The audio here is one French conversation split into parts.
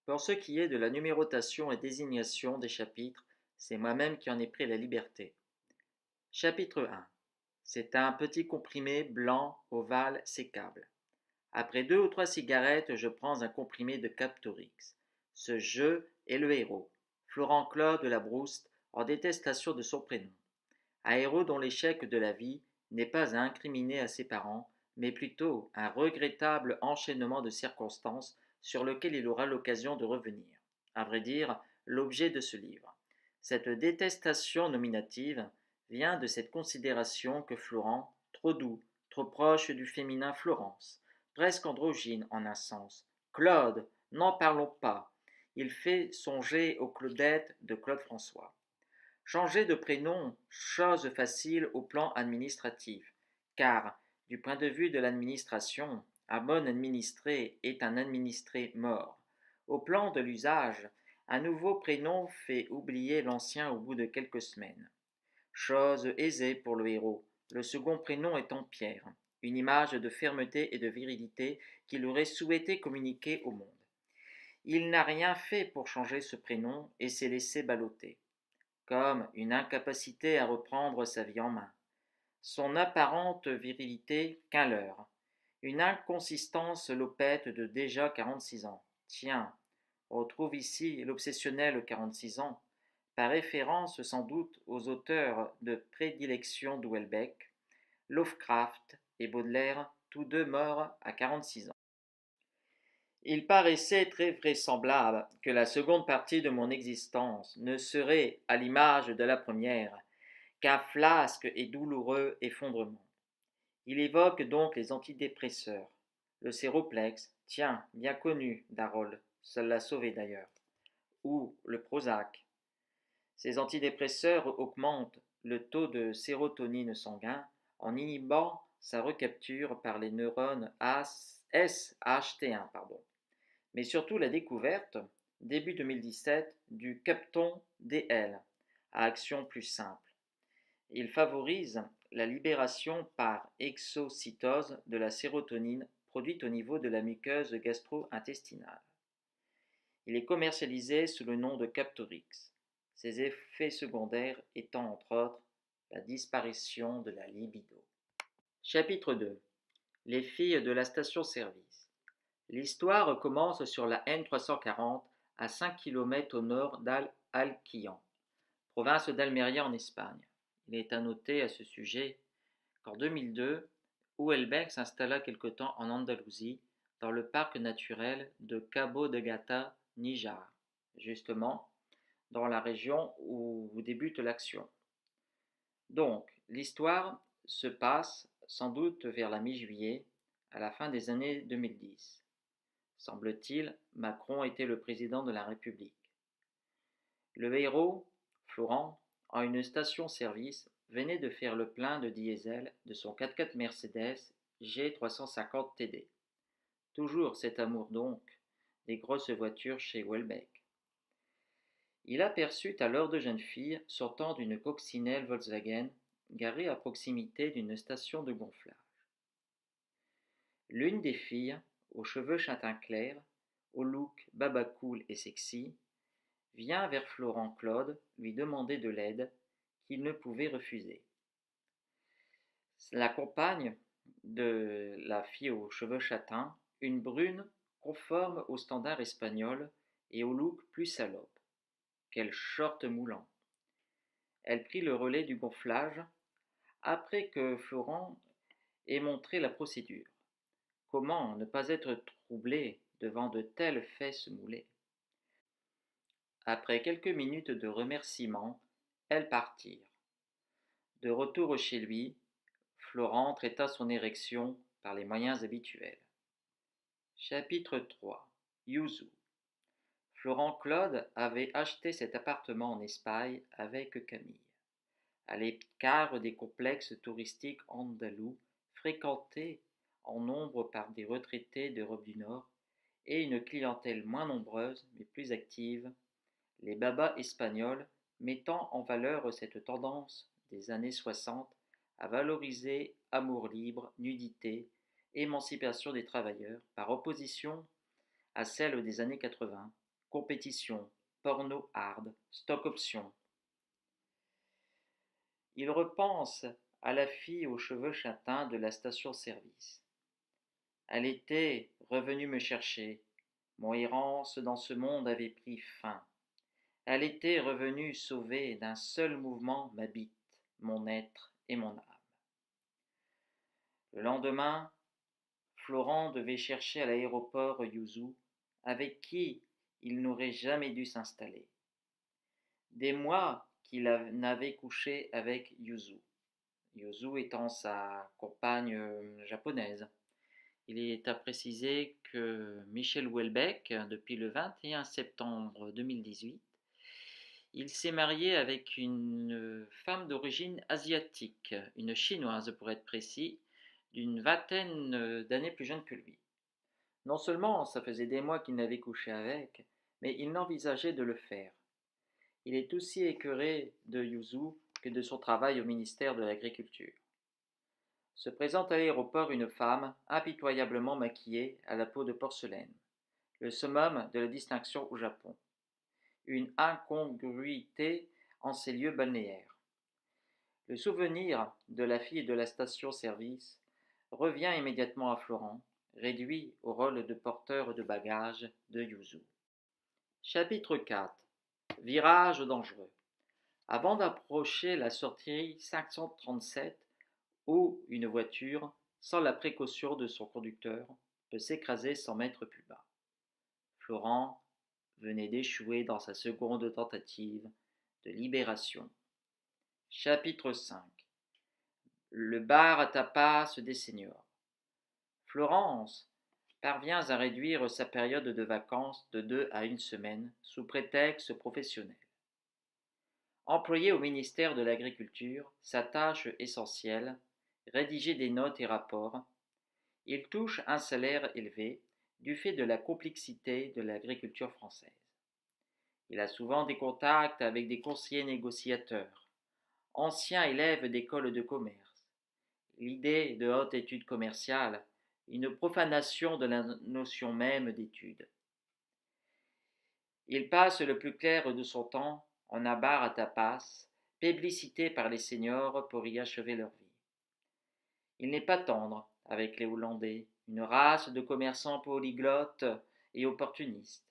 Pour ce qui est de la numérotation et désignation des chapitres, c'est moi-même qui en ai pris la liberté. Chapitre 1. C'est un petit comprimé blanc, ovale, sécable. Après 2 ou 3 cigarettes, je prends un comprimé de Captorix. Ce je est le héros, Florent Claude de la Brouste, en détestation de son prénom. Un héros dont l'échec de la vie n'est pas à incriminer à ses parents, mais plutôt un regrettable enchaînement de circonstances sur lequel il aura l'occasion de revenir. À vrai dire, l'objet de ce livre. Cette détestation nominative vient de cette considération que Florent, trop doux, trop proche du féminin Florence, presque androgyne en un sens, Claude, n'en parlons pas, il fait songer aux Claudettes de Claude François. Changer de prénom, chose facile au plan administratif, car, du point de vue de l'administration, un bon administré est un administré mort. Au plan de l'usage, un nouveau prénom fait oublier l'ancien au bout de quelques semaines. Chose aisée pour le héros, le second prénom étant Pierre, une image de fermeté et de virilité qu'il aurait souhaité communiquer au monde. Il n'a rien fait pour changer ce prénom et s'est laissé balloter comme une incapacité à reprendre sa vie en main, son apparente virilité qu'un leurre, une inconsistance lopette de déjà 46 ans. Tiens, on retrouve ici l'obsessionnel 46 ans, par référence sans doute aux auteurs de prédilection d'Houellebecq, Lovecraft et Baudelaire, tous deux morts à 46 ans. Il paraissait très vraisemblable que la seconde partie de mon existence ne serait, à l'image de la première, qu'un flasque et douloureux effondrement. Il évoque donc les antidépresseurs, le séroplex, tiens, bien connu d'Harold, ça l'a sauvé d'ailleurs, ou le Prozac. Ces antidépresseurs augmentent le taux de sérotonine sanguin en inhibant sa recapture par les neurones SHT1. Mais surtout la découverte, début 2017, du Capton DL, à action plus simple. Il favorise la libération par exocytose de la sérotonine produite au niveau de la muqueuse gastro-intestinale. Il est commercialisé sous le nom de Captorix, ses effets secondaires étant entre autres la disparition de la libido. Chapitre 2. Les filles de la station-service. L'histoire commence sur la N340 à 5 km au nord d'Al-Alquian, province d'Almeria en Espagne. Il est à noter à ce sujet qu'en 2002, Houellebecq s'installa quelque temps en Andalousie, dans le parc naturel de Cabo de Gata Níjar, justement dans la région où débute l'action. Donc, l'histoire se passe sans doute vers la mi-juillet, à la fin des années 2010. Semble-t-il, Macron était le président de la République. Le héros, Florent, en une station-service, venait de faire le plein de diesel de son 4x4 Mercedes G350 TD. Toujours cet amour donc des grosses voitures chez Houellebecq. Il aperçut alors deux jeunes filles sortant d'une coccinelle Volkswagen garée à proximité d'une station de gonflage. L'une des filles, aux cheveux châtain clair, au look baba cool et sexy, vient vers Florent Claude lui demander de l'aide qu'il ne pouvait refuser. La compagne de la fille aux cheveux châtains, une brune conforme aux standards espagnols et au look plus salope. Quel short moulant! Elle prit le relais du gonflage après que Florent ait montré la procédure. Comment ne pas être troublé devant de telles fesses moulées? Après quelques minutes de remerciements, elles partirent. De retour chez lui, Florent traita son érection par les moyens habituels. Chapitre 3. Yuzu. Florent Claude avait acheté cet appartement en Espagne avec Camille, à l'écart des complexes touristiques andalous fréquentés en nombre par des retraités d'Europe du Nord et une clientèle moins nombreuse mais plus active, les babas espagnols mettant en valeur cette tendance des années 60 à valoriser amour libre, nudité, émancipation des travailleurs, par opposition à celle des années 80, compétition, porno hard, stock option. Il repense à la fille aux cheveux châtains de la station-service. Elle était revenue me chercher. Mon errance dans ce monde avait pris fin. Elle était revenue sauver d'un seul mouvement ma bite, mon être et mon âme. Le lendemain, Florent devait chercher à l'aéroport Yuzu, avec qui il n'aurait jamais dû s'installer. Des mois qu'il n'avait couché avec Yuzu, Yuzu étant sa compagne japonaise. Il est à préciser que Michel Houellebecq, depuis le 21 septembre 2018, il s'est marié avec une femme d'origine asiatique, une chinoise pour être précis, d'une vingtaine d'années plus jeune que lui. Non seulement ça faisait des mois qu'il n'avait couché avec, mais il n'envisageait de le faire. Il est aussi écœuré de Yuzu que de son travail au ministère de l'Agriculture. Se présente à l'aéroport une femme impitoyablement maquillée à la peau de porcelaine, le summum de la distinction au Japon. Une incongruité en ces lieux balnéaires. Le souvenir de la fille de la station-service revient immédiatement à Florent, réduit au rôle de porteur de bagages de Yuzu. Chapitre 4. Virage dangereux. Avant d'approcher la sortie 537, où une voiture, sans la précaution de son conducteur, peut s'écraser 100 mètres plus bas. Florent venait d'échouer dans sa seconde tentative de libération. Chapitre 5. Le bar à tapas des seniors. Florence parvient à réduire sa période de vacances de 2 à 1 semaine sous prétexte professionnel. Employé au ministère de l'Agriculture, sa tâche essentielle, rédiger des notes et rapports, il touche un salaire élevé du fait de la complexité de l'agriculture française. Il a souvent des contacts avec des conseillers négociateurs, anciens élèves d'écoles de commerce. L'idée de haute étude commerciale, une profanation de la notion même d'étude. Il passe le plus clair de son temps en un bar à tapas, plébiscité par les seniors pour y achever leur vie. Il n'est pas tendre avec les Hollandais, une race de commerçants polyglottes et opportunistes.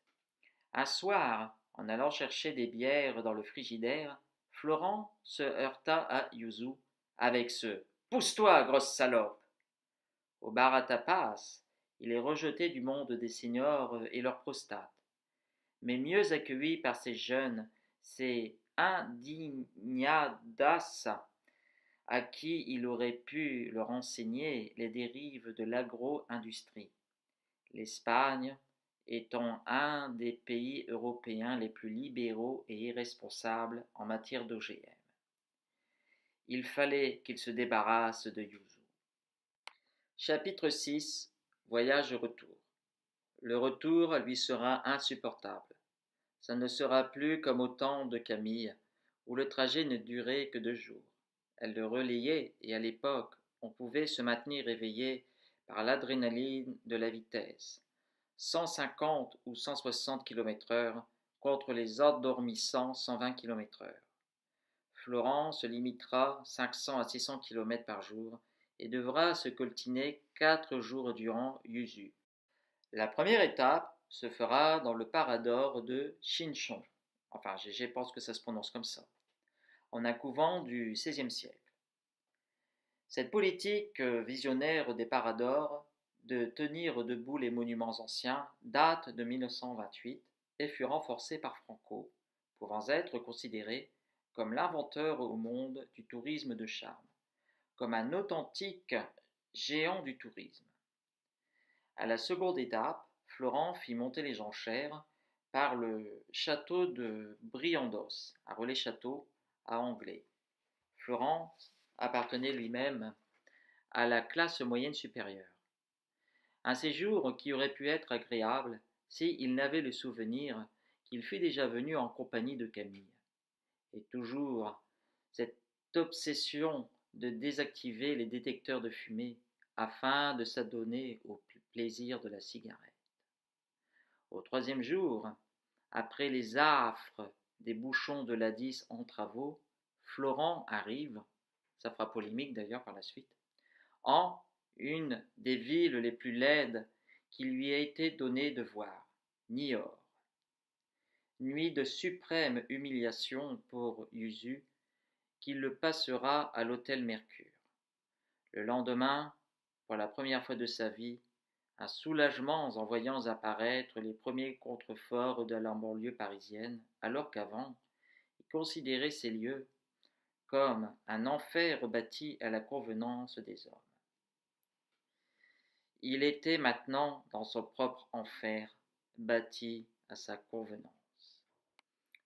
Un soir, en allant chercher des bières dans le frigidaire, Florent se heurta à Yuzu avec ce « Pousse-toi, grosse salope !» Au bar à tapas, il est rejeté du monde des seniors et leurs prostates, mais mieux accueilli par ces jeunes, ces indignadas à qui il aurait pu leur enseigner les dérives de l'agro-industrie. L'Espagne étant un des pays européens les plus libéraux et irresponsables en matière d'OGM. Il fallait qu'il se débarrasse de Yuzu. Chapitre 6. Voyage-retour. Le retour lui sera insupportable. Ça ne sera plus comme au temps de Camille, où le trajet ne durait que 2 jours. Elle le relayait et à l'époque, on pouvait se maintenir éveillé par l'adrénaline de la vitesse. 150 ou 160 km/h contre les endormissants 120 km/h. Florent se limitera 500 à 600 km par jour et devra se coltiner 4 jours durant Yuzu. La première étape se fera dans le Parador de Chinchon. Enfin, je pense que ça se prononce comme ça. En un couvent du XVIe siècle. Cette politique visionnaire des Paradors de tenir debout les monuments anciens date de 1928 et fut renforcée par Franco, pouvant être considéré comme l'inventeur au monde du tourisme de charme, comme un authentique géant du tourisme. À la seconde étape, Florent fit monter les enchères par le château de Briandos, à Relais-Château, à Anglet. Florent appartenait lui-même à la classe moyenne supérieure. Un séjour qui aurait pu être agréable s'il n'avait le souvenir qu'il fut déjà venu en compagnie de Camille. Et toujours cette obsession de désactiver les détecteurs de fumée afin de s'adonner au plaisir de la cigarette. Au 3e jour, Après les affres des bouchons de l'A10 en travaux, Florent arrive, ça fera polémique d'ailleurs par la suite, en une des villes les plus laides qu'il lui a été donné de voir, Niort. Nuit de suprême humiliation pour Yuzu, qui le passera à l'hôtel Mercure. Le lendemain, pour la première fois de sa vie, un soulagement en voyant apparaître les premiers contreforts de la banlieue parisienne, alors qu'avant, il considérait ces lieux comme un enfer bâti à la convenance des hommes. Il était maintenant dans son propre enfer, bâti à sa convenance.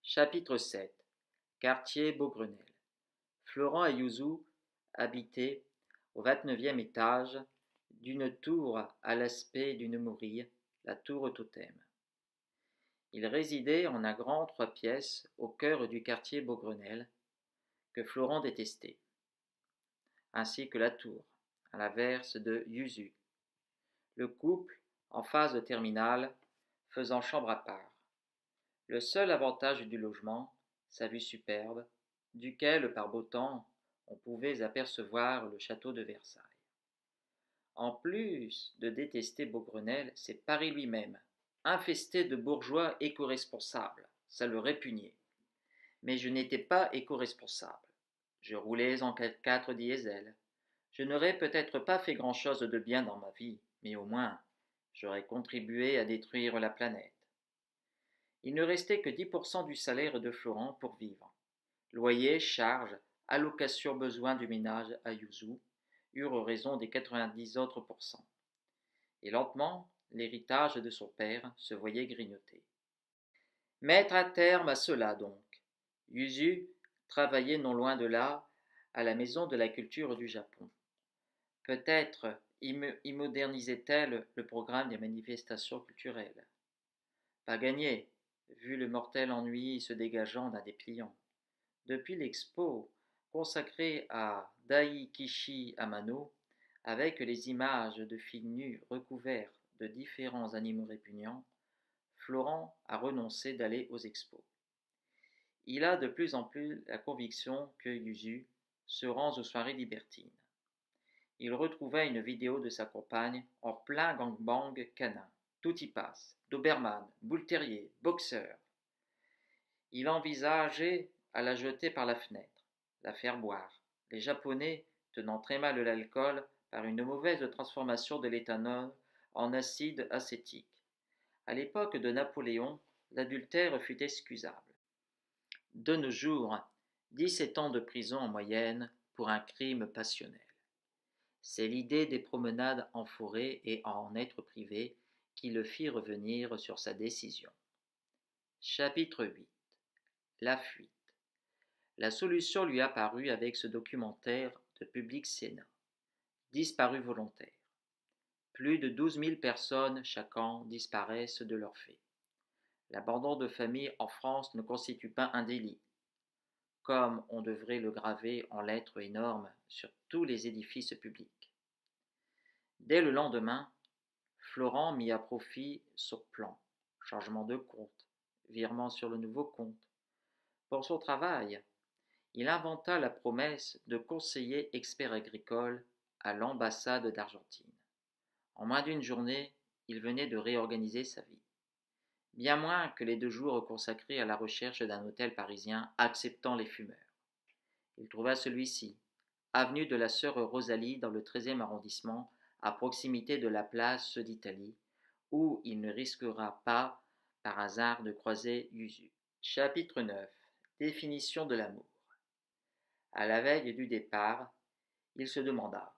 Chapitre 7. Quartier Beaugrenelle. Florent et Yuzu habitaient au 29e étage d'une tour à l'aspect d'une mourie, la tour Totem. Ils résidaient en un grand 3 pièces au cœur du quartier Beaugrenelle, que Florent détestait, ainsi que la tour, à l'inverse de Yuzu. Le couple, en phase de terminale, faisant chambre à part. Le seul avantage du logement, sa vue superbe, duquel, par beau temps, on pouvait apercevoir le château de Versailles. En plus de détester Beaugrenelle, c'est Paris lui-même, infesté de bourgeois éco-responsables. Ça le répugnait. Mais je n'étais pas éco-responsable. Je roulais en 4x4 diesel. Je n'aurais peut-être pas fait grand-chose de bien dans ma vie, mais au moins, j'aurais contribué à détruire la planète. Il ne restait que 10% du salaire de Florent pour vivre. Loyer, charges, allocation besoin du ménage à Yuzu eurent raison des 90 autres pourcents. Et lentement, l'héritage de son père se voyait grignoter. Mettre un terme à cela donc. Yuzu travaillait non loin de là, à la maison de la culture du Japon. Peut-être y modernisait-elle le programme des manifestations culturelles. Pas gagné, vu le mortel ennui se dégageant d'un dépliant. Depuis l'expo consacrée à Daikishi Amano, avec les images de filles nues recouvertes de différents animaux répugnants, Florent a renoncé d'aller aux expos. Il a de plus en plus la conviction que Yuzu se rend aux soirées libertines. Il retrouva une vidéo de sa compagne en plein gangbang canin. Tout y passe. Doberman, boule terrier, boxeur. Il envisageait à la jeter par la fenêtre, la faire boire. Les Japonais, tenant très mal l'alcool par une mauvaise transformation de l'éthanol en acide acétique. À l'époque de Napoléon, l'adultère fut excusable. De nos jours, 17 ans de prison en moyenne pour un crime passionnel. C'est l'idée des promenades en forêt et en être privé qui le fit revenir sur sa décision. Chapitre 8. La fuite. La solution lui apparut avec ce documentaire de Public Sénat. Disparus volontaires. Plus de 12 000 personnes chaque an disparaissent de leur fait. L'abandon de famille en France ne constitue pas un délit, comme on devrait le graver en lettres énormes sur tous les édifices publics. Dès le lendemain, Florent mit à profit son plan, changement de compte, virement sur le nouveau compte. Pour son travail, il inventa la promesse de conseiller expert agricole à l'ambassade d'Argentine. En moins d'une journée, il venait de réorganiser sa vie. Bien moins que les 2 jours consacrés à la recherche d'un hôtel parisien acceptant les fumeurs. Il trouva celui-ci, avenue de la Sœur Rosalie dans le 13e arrondissement, à proximité de la place d'Italie, où il ne risquera pas, par hasard, de croiser Yuzu. Chapitre 9. Définition de l'amour. À la veille du départ, il se demanda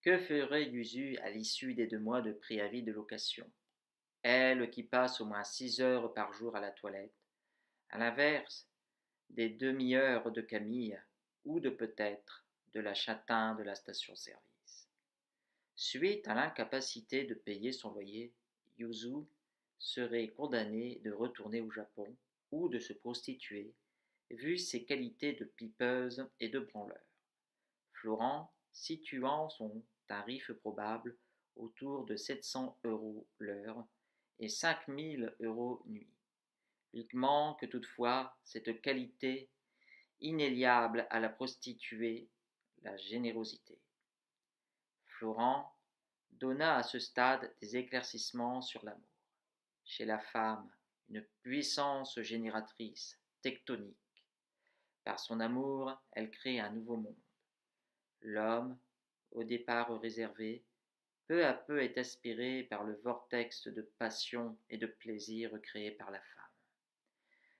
que ferait Yuzu à l'issue des 2 mois de préavis de location. Elle qui passe au moins 6 heures par jour à la toilette, à l'inverse des demi-heures de Camille ou de peut-être de la châtain de la station-service. Suite à l'incapacité de payer son loyer, Yuzu serait condamné de retourner au Japon ou de se prostituer, vu ses qualités de pipeuse et de branleur. Florent situant son tarif probable autour de 700 € l'heure et 5 000 € nuit. Il manque toutefois cette qualité inéliable à la prostituée, la générosité. Florent donna à ce stade des éclaircissements sur l'amour. Chez la femme, une puissance génératrice, tectonique. Par son amour, elle crée un nouveau monde. L'homme, au départ réservé, peu à peu est aspiré par le vortex de passion et de plaisir créé par la femme.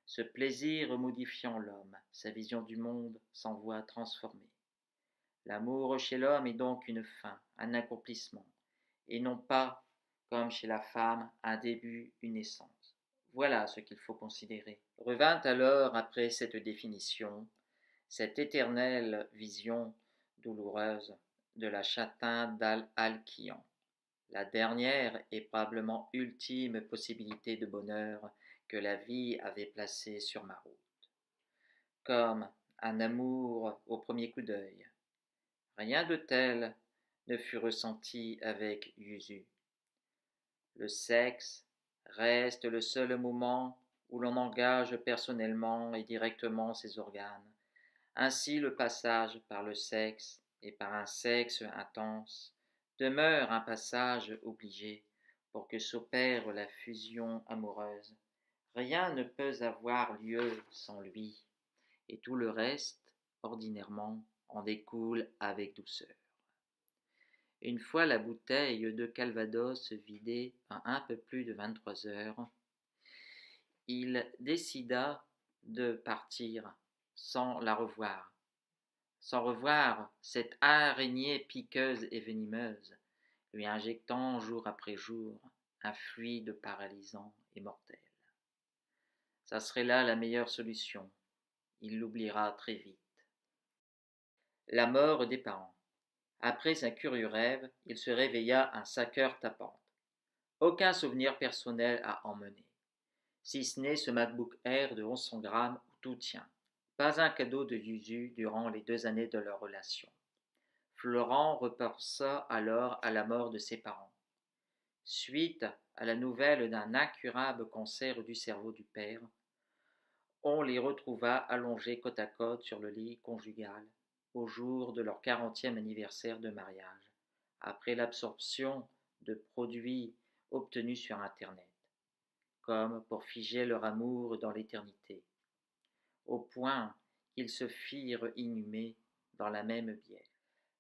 Ce plaisir modifiant l'homme, sa vision du monde s'en voit transformée. L'amour chez l'homme est donc une fin, un accomplissement, et non pas, comme chez la femme, un début, une naissance. Voilà ce qu'il faut considérer. Revint alors, après cette définition, cette éternelle vision douloureuse de la châtain d'Al-Alkian, la dernière et probablement ultime possibilité de bonheur que la vie avait placée sur ma route. Comme un amour au premier coup d'œil. Rien de tel ne fut ressenti avec Yuzu. Le sexe reste le seul moment où l'on engage personnellement et directement ses organes. Ainsi le passage par le sexe et par un sexe intense demeure un passage obligé pour que s'opère la fusion amoureuse. Rien ne peut avoir lieu sans lui, et tout le reste, ordinairement, en découle avec douceur. Une fois la bouteille de Calvados vidée à un peu plus de 23 heures, il décida de partir sans la revoir. Sans revoir cette araignée piqueuse et venimeuse, lui injectant jour après jour un fluide paralysant et mortel. Ça serait là la meilleure solution. Il l'oubliera très vite. La mort des parents. Après un curieux rêve, il se réveilla à 5 heures tapantes. Aucun souvenir personnel à emmener, si ce n'est ce MacBook Air de 1100 grammes où tout tient. Pas un cadeau de Yuzu durant les 2 années de leur relation. Florent repensa alors à la mort de ses parents. Suite à la nouvelle d'un incurable cancer du cerveau du père, on les retrouva allongés côte à côte sur le lit conjugal au jour de leur 40e anniversaire de mariage, après l'absorption de produits obtenus sur Internet, comme pour figer leur amour dans l'éternité, au point qu'ils se firent inhumer dans la même bière.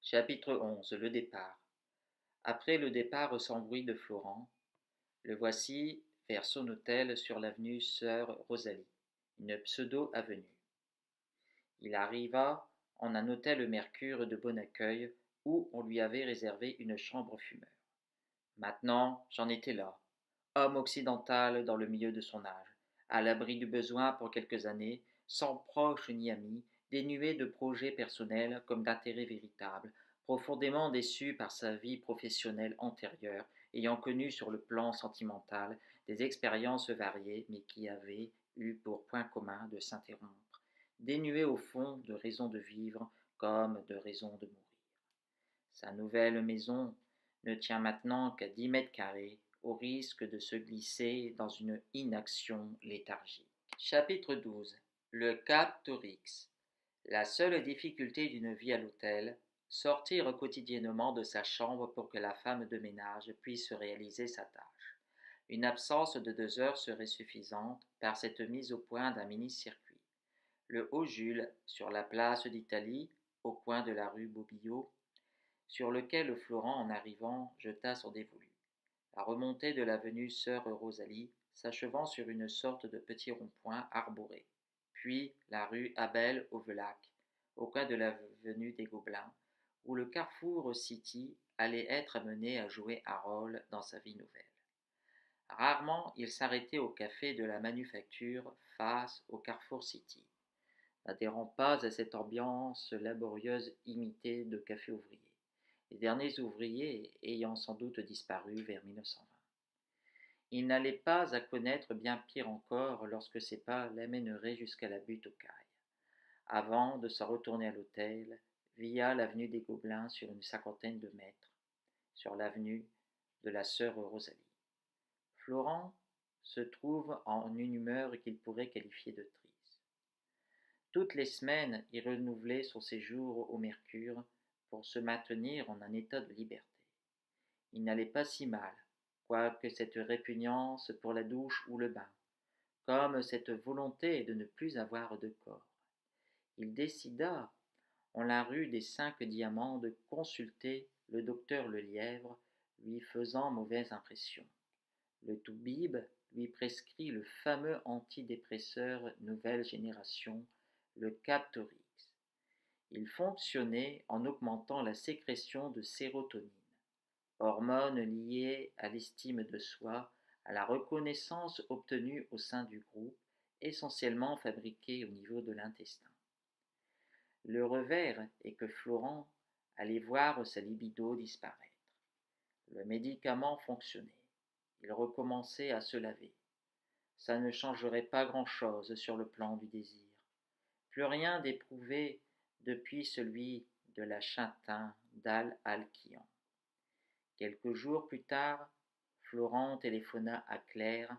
Chapitre 11. Le départ. Après le départ sans bruit de Florent, le voici vers son hôtel sur l'avenue Sœur Rosalie, une pseudo-avenue. Il arriva en un hôtel Mercure de bon accueil où on lui avait réservé une chambre fumeur. Maintenant, j'en étais là, homme occidental dans le milieu de son âge, à l'abri du besoin pour quelques années, sans proche ni ami, dénué de projets personnels comme d'intérêts véritables, profondément déçu par sa vie professionnelle antérieure, ayant connu sur le plan sentimental des expériences variées, mais qui avaient eu pour point commun de s'interrompre, dénué au fond de raisons de vivre comme de raisons de mourir. Sa nouvelle maison ne tient maintenant qu'à 10 mètres carrés, au risque de se glisser dans une inaction léthargique. Chapitre 12. Le Cap Torix. La seule difficulté d'une vie à l'hôtel, sortir quotidiennement de sa chambre pour que la femme de ménage puisse réaliser sa tâche. Une absence de 2 heures serait suffisante par cette mise au point d'un mini-circuit. Le Haut-Jules, sur la place d'Italie, au coin de la rue Bobillot, sur lequel Florent, en arrivant, jeta son dévolu. La remontée de l'avenue Sœur Rosalie, s'achevant sur une sorte de petit rond-point arboré. Puis la rue Abel-Ovelac, au coin de l'avenue des Gobelins, où le Carrefour City allait être amené à jouer un rôle dans sa vie nouvelle. Rarement il s'arrêtait au café de la Manufacture face au Carrefour City, n'adhérant pas à cette ambiance laborieuse imitée de café ouvrier, les derniers ouvriers ayant sans doute disparu vers 1920. Il n'allait pas à connaître bien pire encore lorsque ses pas l'amèneraient jusqu'à la butte aux cailles, avant de s'en retourner à l'hôtel, via l'avenue des Gobelins sur une 50aine de mètres, sur l'avenue de la Sœur Rosalie. Florent se trouve en une humeur qu'il pourrait qualifier de triste. Toutes les semaines, il renouvelait son séjour au Mercure pour se maintenir en un état de liberté. Il n'allait pas si mal, quoique cette répugnance pour la douche ou le bain, comme cette volonté de ne plus avoir de corps. Il décida, en la rue des 5 Diamants, de consulter le docteur Lelièvre, lui faisant mauvaise impression. Le toubib lui prescrit le fameux antidépresseur nouvelle génération, le Captorix. Il fonctionnait en augmentant la sécrétion de sérotonine, hormone liée à l'estime de soi, à la reconnaissance obtenue au sein du groupe, essentiellement fabriquée au niveau de l'intestin. Le revers est que Florent allait voir sa libido disparaître. Le médicament fonctionnait. Il recommençait à se laver. Ça ne changerait pas grand-chose sur le plan du désir. Plus rien d'éprouvé depuis celui de la Chintin d'Al-Alkian. Quelques jours plus tard, Florent téléphona à Claire,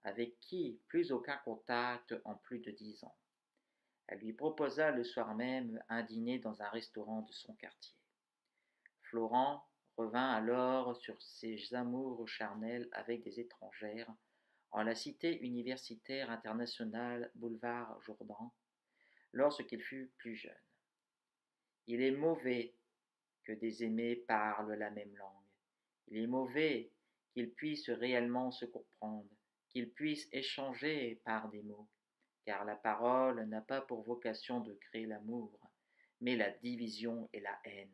avec qui plus aucun contact en plus de 10 ans. Elle lui proposa le soir même un dîner dans un restaurant de son quartier. Florent revint alors sur ses amours charnels avec des étrangères, en la cité universitaire internationale boulevard Jourdan, lorsqu'il fut plus jeune. Il est mauvais que des aimés parlent la même langue. Il est mauvais qu'ils puissent réellement se comprendre, qu'ils puissent échanger par des mots, car la parole n'a pas pour vocation de créer l'amour, mais la division et la haine.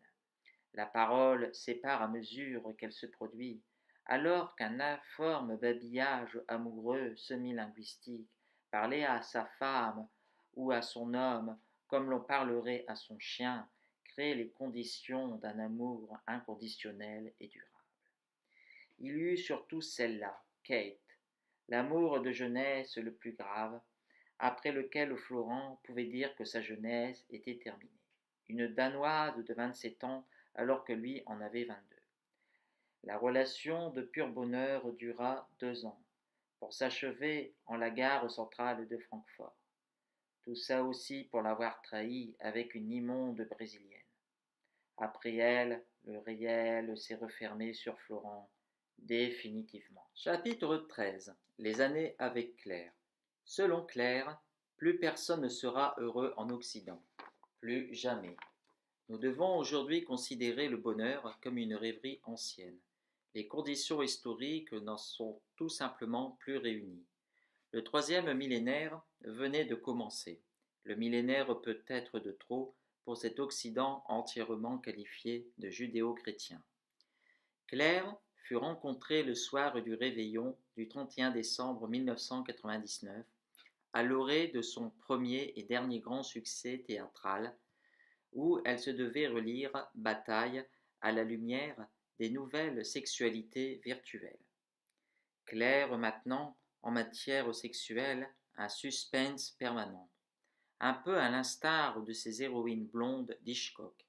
La parole sépare à mesure qu'elle se produit, alors qu'un informe babillage amoureux semi-linguistique, parler à sa femme ou à son homme comme l'on parlerait à son chien, crée les conditions d'un amour inconditionnel et durable. Il y eut surtout celle-là, Kate, l'amour de jeunesse le plus grave, après lequel Florent pouvait dire que sa jeunesse était terminée. Une Danoise de 27 ans alors que lui en avait 22. La relation de pur bonheur dura 2 ans, pour s'achever en la gare centrale de Francfort. Tout ça aussi pour l'avoir trahi avec une immonde brésilienne. Après elle, le réel s'est refermé sur Florent, définitivement. Chapitre 13. Les années avec Claire. Selon Claire, plus personne ne sera heureux en Occident. Plus jamais. Nous devons aujourd'hui considérer le bonheur comme une rêverie ancienne. Les conditions historiques n'en sont tout simplement plus réunies. Le 3e millénaire venait de commencer. Le millénaire peut être de trop pour cet Occident entièrement qualifié de judéo-chrétien. Claire fut rencontrée le soir du réveillon du 31 décembre 1999, à l'orée de son premier et dernier grand succès théâtral, où elle se devait relire Bataille à la lumière des nouvelles sexualités virtuelles. Claire maintenant, en matière sexuelle, un suspense permanent, un peu à l'instar de ses héroïnes blondes d'Hitchcock.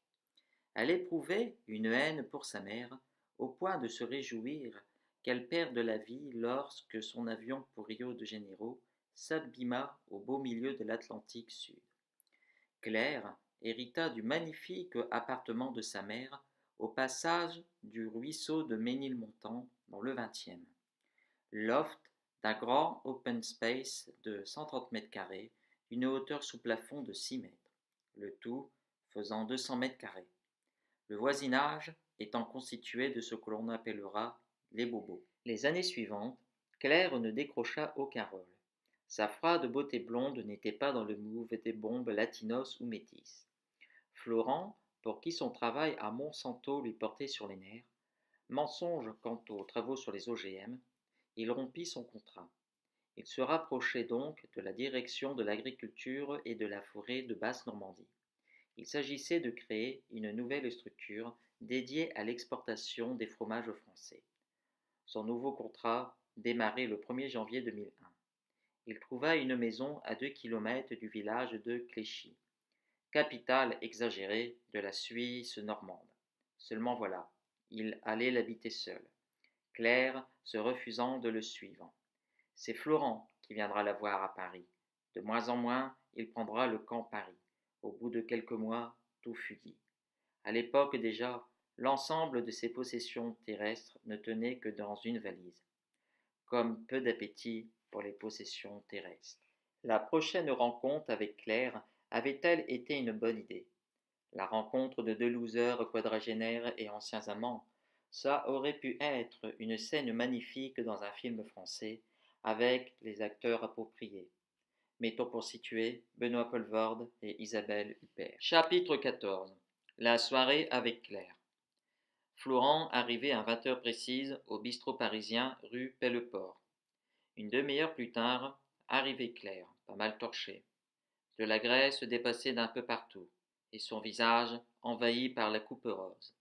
Elle éprouvait une haine pour sa mère, au point de se réjouir qu'elle perde la vie lorsque son avion pour Rio de Janeiro s'abîma au beau milieu de l'Atlantique Sud. Claire hérita du magnifique appartement de sa mère au passage du ruisseau de Ménilmontant dans le 20e. Loft d'un grand open space de 130 mètres carrés, d'une hauteur sous plafond de 6 mètres, le tout faisant 200 mètres carrés. Le voisinage étant constitué de ce que l'on appellera les bobos. Les années suivantes, Claire ne décrocha aucun rôle. Sa froide beauté blonde n'était pas dans le move des bombes latinos ou métis. Florent, pour qui son travail à Monsanto lui portait sur les nerfs, mensonge quant aux travaux sur les OGM, il rompit son contrat. Il se rapprochait donc de la direction de l'agriculture et de la forêt de Basse-Normandie. Il s'agissait de créer une nouvelle structure dédiée à l'exportation des fromages français. Son nouveau contrat démarrait le 1er janvier 2001. Il trouva une maison à 2 kilomètres du village de Cléchy, capitale exagérée de la Suisse normande. Seulement voilà, il allait l'habiter seul, Claire se refusant de le suivre. C'est Florent qui viendra la voir à Paris. De moins en moins, il prendra le camp Paris. Au bout de quelques mois, tout fut dit. À l'époque déjà, l'ensemble de ses possessions terrestres ne tenait que dans une valise. Comme peu d'appétit pour les possessions terrestres. La prochaine rencontre avec Claire avait-elle été une bonne idée? La rencontre de deux losers quadragénaires et anciens amants, ça aurait pu être une scène magnifique dans un film français, avec les acteurs appropriés. Mettons pour situer Benoît Poelvoorde et Isabelle Huppert. Chapitre 14. La soirée avec Claire. Florent arrivait à 20 heures précises au bistrot parisien rue Pelleport. Une demi-heure plus tard, arrivait Claire, pas mal torchée. De la graisse dépassait d'un peu partout, et son visage envahi par la coupe rose.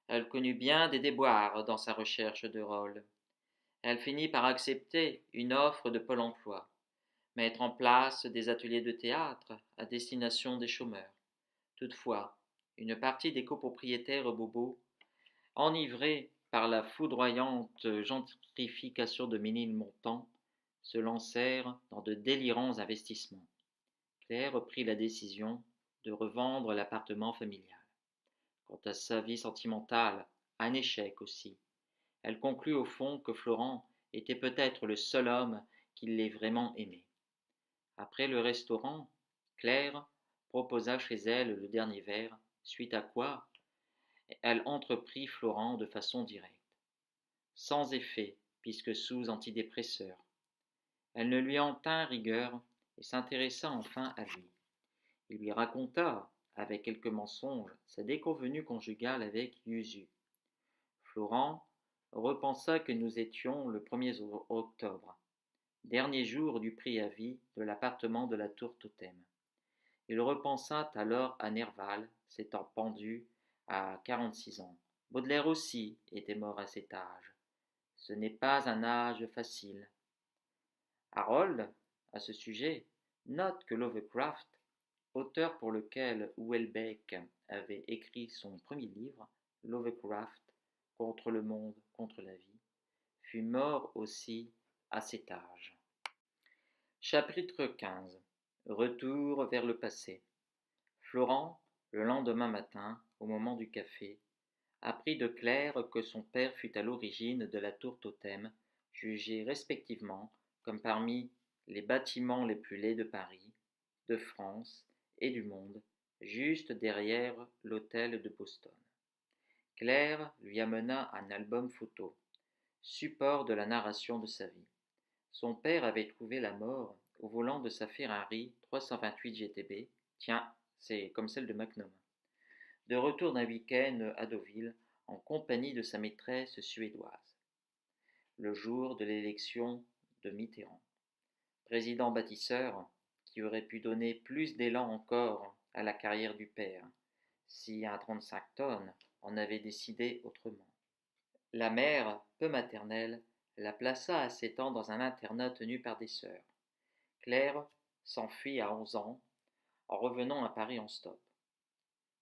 Elle connut bien des déboires dans sa recherche de rôle. Elle finit par accepter une offre de Pôle emploi, mettre en place des ateliers de théâtre à destination des chômeurs. Toutefois, une partie des copropriétaires bobos, enivrés par la foudroyante gentrification de Ménilmontant, se lancèrent dans de délirants investissements. Claire prit la décision de revendre l'appartement familial. Quant à sa vie sentimentale, un échec aussi. Elle conclut au fond que Florent était peut-être le seul homme qui l'ait vraiment aimée. Après le restaurant, Claire proposa chez elle le dernier verre, suite à quoi elle entreprit Florent de façon directe. Sans effet, puisque sous antidépresseur. Elle ne lui en tint rigueur et s'intéressa enfin à lui. Il lui raconta, avec quelques mensonges, sa déconvenue conjugale avec Yuzu. Florent repensa que nous étions le 1er octobre, dernier jour du préavis de l'appartement de la tour Totem. Il repensa alors à Nerval, s'étant pendu à 46 ans. Baudelaire aussi était mort à cet âge. Ce n'est pas un âge facile. Harold, à ce sujet, note que Lovecraft, auteur pour lequel Houellebecq avait écrit son premier livre, Lovecraft, Contre le monde, contre la vie, fut mort aussi à cet âge. Chapitre 15. Retour vers le passé. Florent, le lendemain matin, au moment du café, apprit de Claire que son père fut à l'origine de la tour Totem, jugée respectivement comme parmi les bâtiments les plus laids de Paris, de France et du monde, juste derrière l'hôtel de Boston. Claire lui amena un album photo, support de la narration de sa vie. Son père avait trouvé la mort au volant de sa Ferrari 328 GTB, tiens, c'est comme celle de Magnum, de retour d'un week-end à Deauville en compagnie de sa maîtresse suédoise, le jour de l'élection de Mitterrand. Président bâtisseur qui aurait pu donner plus d'élan encore à la carrière du père, si un 35 tonnes en avait décidé autrement. La mère, peu maternelle, la plaça à 7 ans dans un internat tenu par des sœurs. Claire s'enfuit à 11 ans, en revenant à Paris en stop.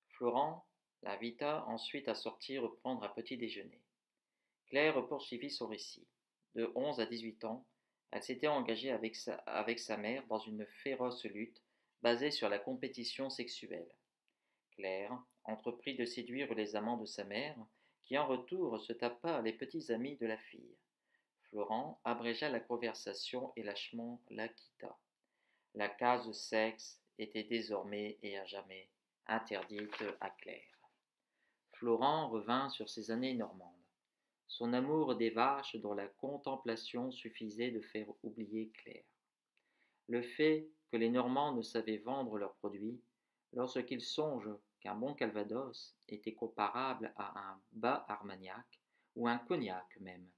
Florent l'invita ensuite à sortir prendre un petit déjeuner. Claire poursuivit son récit. De 11 à 18 ans, elle s'était engagée avec sa mère dans une féroce lutte basée sur la compétition sexuelle. Claire entreprit de séduire les amants de sa mère, qui en retour se tapa les petits amis de la fille. Florent abrégea la conversation et lâchement la quitta. La case sexe était désormais et à jamais interdite à Claire. Florent revint sur ses années normandes. Son amour des vaches dont la contemplation suffisait de faire oublier Claire. Le fait que les Normands ne savaient vendre leurs produits, lorsqu'ils songent qu'un bon calvados était comparable à un bas armagnac ou un cognac même.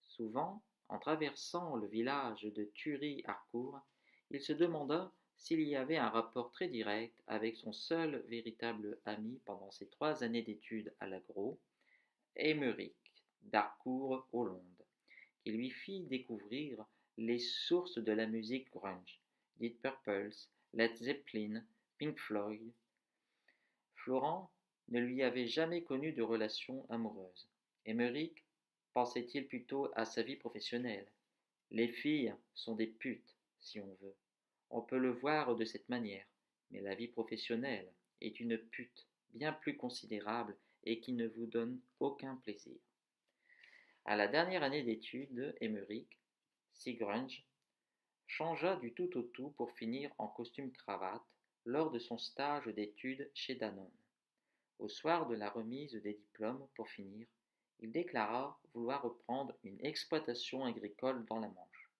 Souvent, en traversant le village de Thury-Harcourt, il se demanda s'il y avait un rapport très direct avec son seul véritable ami pendant ses 3 années d'études à l'agro, Émeric d'Harcourt-Hollande, qui lui fit découvrir les sources de la musique grunge, Deep Purple, Led Zeppelin, Pink Floyd. Florent ne lui avait jamais connu de relation amoureuse. Émeric pensait-il plutôt à sa vie professionnelle. Les filles sont des putes, si on veut. On peut le voir de cette manière, mais la vie professionnelle est une pute bien plus considérable et qui ne vous donne aucun plaisir. À la dernière année d'études, Emmerich, Sigrange changea du tout au tout pour finir en costume-cravate lors de son stage d'études chez Danone. Au soir de la remise des diplômes, pour finir, il déclara vouloir reprendre une exploitation agricole dans la Manche.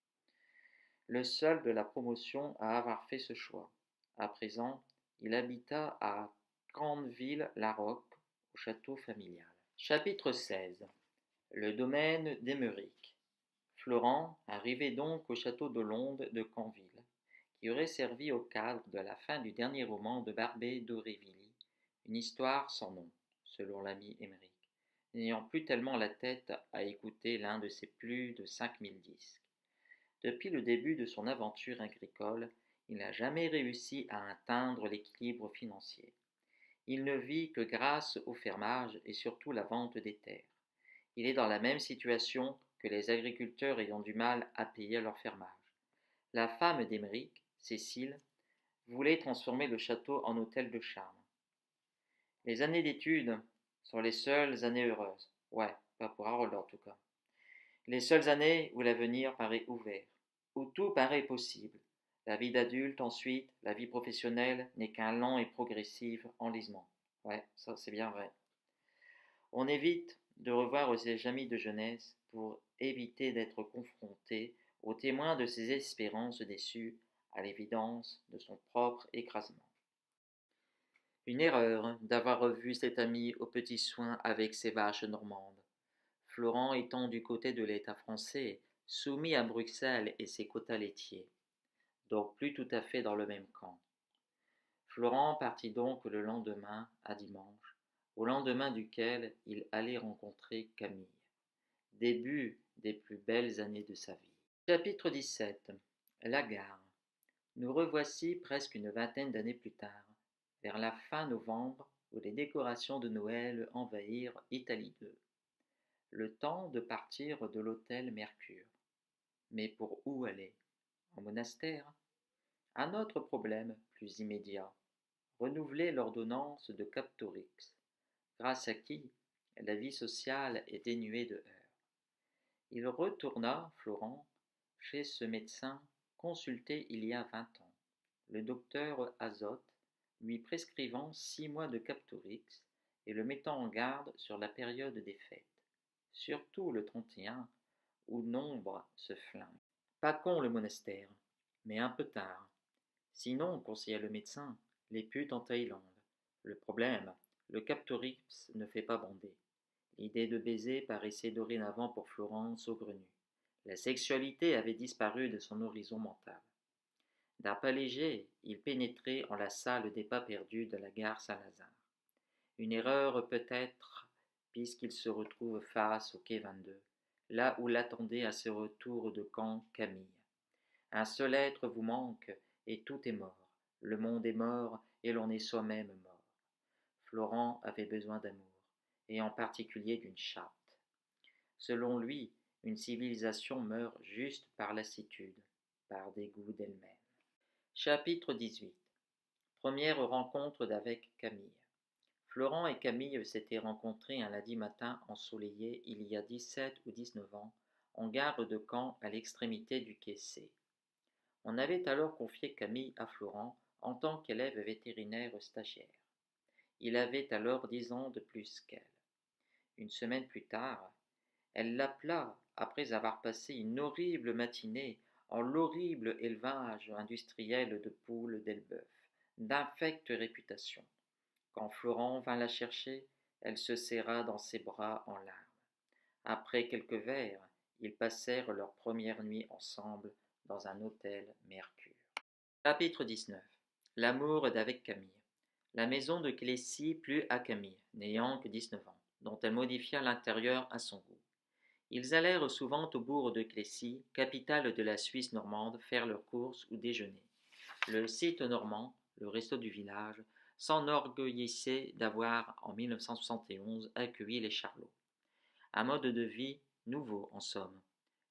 Le seul de la promotion à avoir fait ce choix. À présent, il habita à Grandville-la-Roque, au château familial. Chapitre 16. Le domaine d'Emmerich. Florent arrivait donc au château de Londe de Canville, qui aurait servi au cadre de la fin du dernier roman de Barbé d'Aurevilly, une histoire sans nom, selon l'ami Emmerich, n'ayant plus tellement la tête à écouter l'un de ses plus de 5000 disques. Depuis le début de son aventure agricole, il n'a jamais réussi à atteindre l'équilibre financier. Il ne vit que grâce au fermage et surtout la vente des terres. Il est dans la même situation que les agriculteurs ayant du mal à payer leur fermage. La femme d'Emmerich, Cécile, voulait transformer le château en hôtel de charme. Les années d'études sont les seules années heureuses. Ouais, pas pour Harold en tout cas. Les seules années où l'avenir paraît ouvert, où tout paraît possible. La vie d'adulte ensuite, la vie professionnelle n'est qu'un lent et progressif enlisement. Ouais, ça c'est bien vrai. On évite de revoir ses amis de jeunesse pour éviter d'être confronté aux témoins de ses espérances déçues, à l'évidence de son propre écrasement. Une erreur d'avoir revu cet ami aux petits soins avec ses vaches normandes. Florent étant du côté de l'État français, soumis à Bruxelles et ses quotas laitiers, donc plus tout à fait dans le même camp. Florent partit donc le lendemain, à dimanche, au lendemain duquel il allait rencontrer Camille. Début des plus belles années de sa vie. Chapitre 17. La gare. Nous revoici presque une vingtaine d'années plus tard, vers la fin novembre, où les décorations de Noël envahirent Italie 2. Le temps de partir de l'hôtel Mercure. Mais pour où aller? En monastère? Un autre problème, plus immédiat. Renouveler l'ordonnance de Captorix, grâce à qui la vie sociale est dénuée de heurts. Il retourna, Florent, chez ce médecin consulté il y a 20 ans, le docteur Azote, lui prescrivant 6 mois de Captorix et le mettant en garde sur la période des fêtes, surtout le 31, où nombre se flingue. Pas con le monastère, mais un peu tard. Sinon, conseilla le médecin, les putes en Thaïlande. Le problème, le Captorix ne fait pas bander. L'idée de baiser paraissait dorénavant pour Florent saugrenue. La sexualité avait disparu de son horizon mental. D'un pas léger, il pénétrait en la salle des pas perdus de la gare Saint-Lazare. Une erreur peut-être, puisqu'il se retrouve face au quai 22, là où l'attendait à ce retour de camp Camille. Un seul être vous manque, et tout est mort. Le monde est mort, et l'on est soi-même mort. Florent avait besoin d'amour, et en particulier d'une chatte. Selon lui, une civilisation meurt juste par lassitude, par dégoût d'elle-même. Chapitre 18. Première rencontre d'avec Camille. Florent et Camille s'étaient rencontrés un lundi matin ensoleillé il y a 17 ou 19 ans, en gare de Caen à l'extrémité du quai C. On avait alors confié Camille à Florent en tant qu'élève vétérinaire stagiaire. Il avait alors 10 ans de plus qu'elle. Une semaine plus tard, elle l'appela après avoir passé une horrible matinée en l'horrible élevage industriel de poules d'Elbeuf, d'infecte réputation. Quand Florent vint la chercher, elle se serra dans ses bras en larmes. Après quelques verres, ils passèrent leur première nuit ensemble dans un hôtel Mercure. Chapitre 19. L'amour d'avec Camille. La maison de Clécy plut à Camille, n'ayant que 19 ans, dont elle modifia l'intérieur à son goût. Ils allèrent souvent au bourg de Clécy, capitale de la Suisse normande, faire leurs courses ou déjeuner. Le site normand, le resto du village, s'enorgueillissait d'avoir, en 1971, accueilli les Charlots. Un mode de vie nouveau, en somme.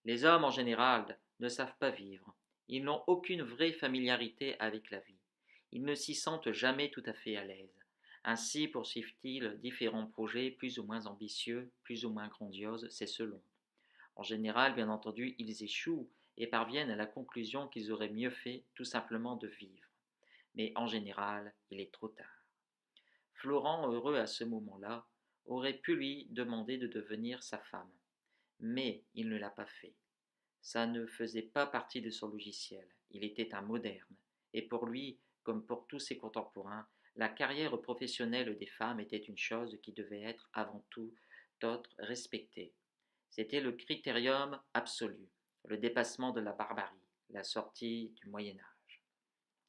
Les hommes, en général, ne savent pas vivre. Ils n'ont aucune vraie familiarité avec la vie. Ils ne s'y sentent jamais tout à fait à l'aise. Ainsi poursuivent-ils différents projets plus ou moins ambitieux, plus ou moins grandioses, c'est selon. En général, bien entendu, ils échouent et parviennent à la conclusion qu'ils auraient mieux fait tout simplement de vivre. Mais en général, il est trop tard. Florent, heureux à ce moment-là, aurait pu lui demander de devenir sa femme. Mais il ne l'a pas fait. Ça ne faisait pas partie de son logiciel. Il était un moderne. Et pour lui, comme pour tous ses contemporains, la carrière professionnelle des femmes était une chose qui devait être avant tout autre respectée. C'était le critérium absolu, le dépassement de la barbarie, la sortie du Moyen Âge.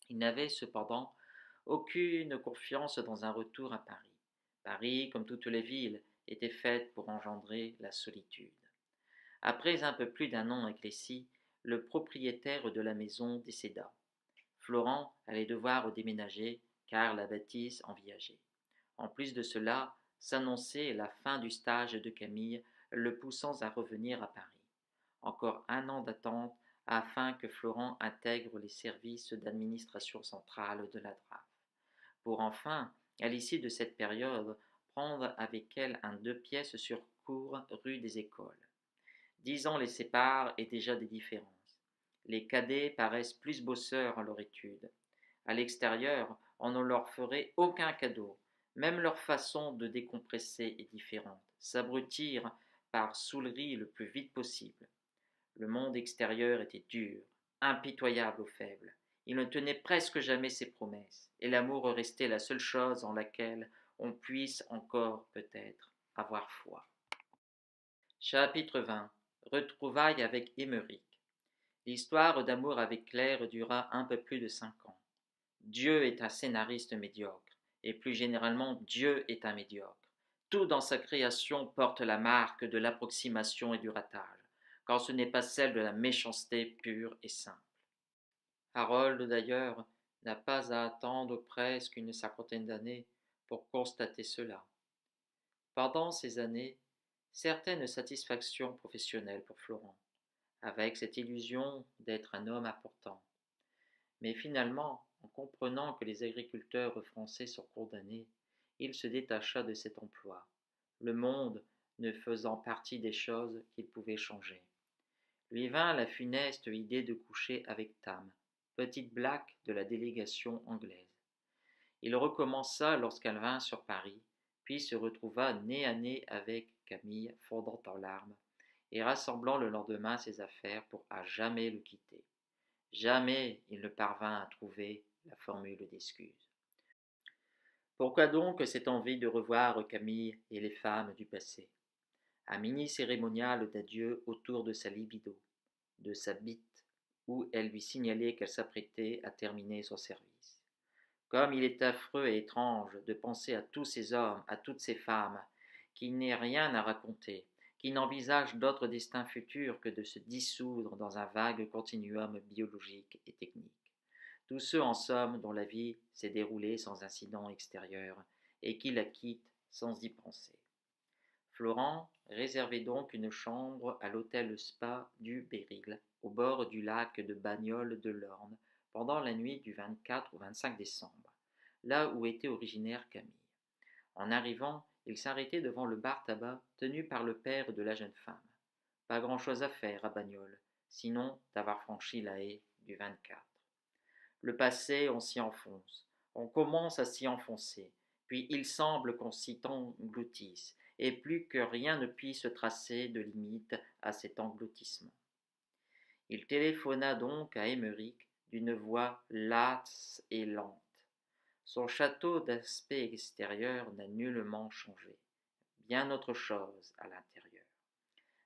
Il n'avait cependant aucune confiance dans un retour à Paris. Paris, comme toutes les villes, était faite pour engendrer la solitude. Après un peu plus d'un an à Crécy, le propriétaire de la maison décéda. Florent allait devoir déménager car la bâtisse enviageait. En plus de cela, s'annonçait la fin du stage de Camille, le poussant à revenir à Paris. Encore un an d'attente afin que Florent intègre les services d'administration centrale de la DRAF, pour enfin, à l'issue de cette période, prendre avec elle un 2 pièces sur cour rue des Écoles. 10 ans les séparent et déjà des différences. Les cadets paraissent plus bosseurs à leur étude. À l'extérieur, on ne leur ferait aucun cadeau. Même leur façon de décompresser est différente. S'abrutir par saoulerie le plus vite possible. Le monde extérieur était dur, impitoyable aux faibles. Il ne tenait presque jamais ses promesses, et l'amour restait la seule chose en laquelle on puisse encore, peut-être, avoir foi. Chapitre 20. Retrouvailles avec Émeric. L'histoire d'amour avec Claire dura un peu plus de 5 ans. Dieu est un scénariste médiocre, et plus généralement Dieu est un médiocre. Tout dans sa création porte la marque de l'approximation et du ratage, quand ce n'est pas celle de la méchanceté pure et simple. Harold, d'ailleurs, n'a pas à attendre presque une cinquantaine d'années pour constater cela. Pendant ces années, certaines satisfactions professionnelles pour Florent, avec cette illusion d'être un homme important. Mais finalement, en comprenant que les agriculteurs français sont condamnés, il se détacha de cet emploi, le monde ne faisant partie des choses qu'il pouvait changer. Lui vint la funeste idée de coucher avec Tam, petite black de la délégation anglaise. Il recommença lorsqu'elle vint sur Paris, puis se retrouva nez à nez avec Camille, fondant en larmes, et rassemblant le lendemain ses affaires pour à jamais le quitter. Jamais il ne parvint à trouver la formule d'excuse. Pourquoi donc cette envie de revoir Camille et les femmes du passé? Un mini-cérémonial d'adieu autour de sa libido, de sa bite, où elle lui signalait qu'elle s'apprêtait à terminer son service. Comme il est affreux et étrange de penser à tous ces hommes, à toutes ces femmes, qui n'aient rien à raconter, qui n'envisagent d'autre destin futur que de se dissoudre dans un vague continuum biologique et technique. Tous ceux, en somme, dont la vie s'est déroulée sans incident extérieur et qui la quittent sans y penser. Florent réservait donc une chambre à l'hôtel Spa du Béryl, au bord du lac de Bagnoles de l'Orne, pendant la nuit du 24 au 25 décembre, là où était originaire Camille. En arrivant, il s'arrêtait devant le bar-tabac tenu par le père de la jeune femme. Pas grand-chose à faire à Bagnoles, sinon d'avoir franchi la haie du 24. Le passé, on s'y enfonce, on commence à s'y enfoncer, puis il semble qu'on s'y engloutisse, et plus que rien ne puisse tracer de limite à cet engloutissement. Il téléphona donc à Émeric d'une voix lasse et lente. Son château d'aspect extérieur n'a nullement changé. Bien autre chose à l'intérieur.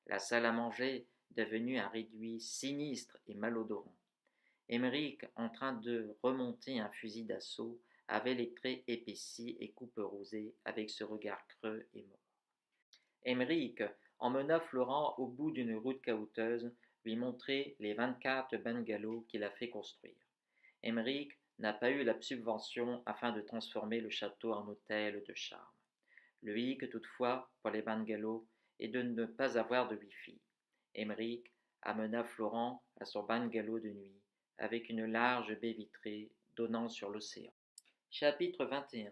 La salle à manger, devenue un réduit sinistre et malodorant. Émeric, en train de remonter un fusil d'assaut, avait les traits épaissis et couperosés avec ce regard creux et mort. Émeric emmena Florent au bout d'une route caoutteuse, lui montrer les 24 bungalows qu'il a fait construire. Émeric n'a pas eu la subvention afin de transformer le château en hôtel de charme. Le hic, toutefois, pour les bungalows, est de ne pas avoir de wifi. Émeric amena Florent à son bungalow de nuit, avec une large baie vitrée donnant sur l'océan. Chapitre 21.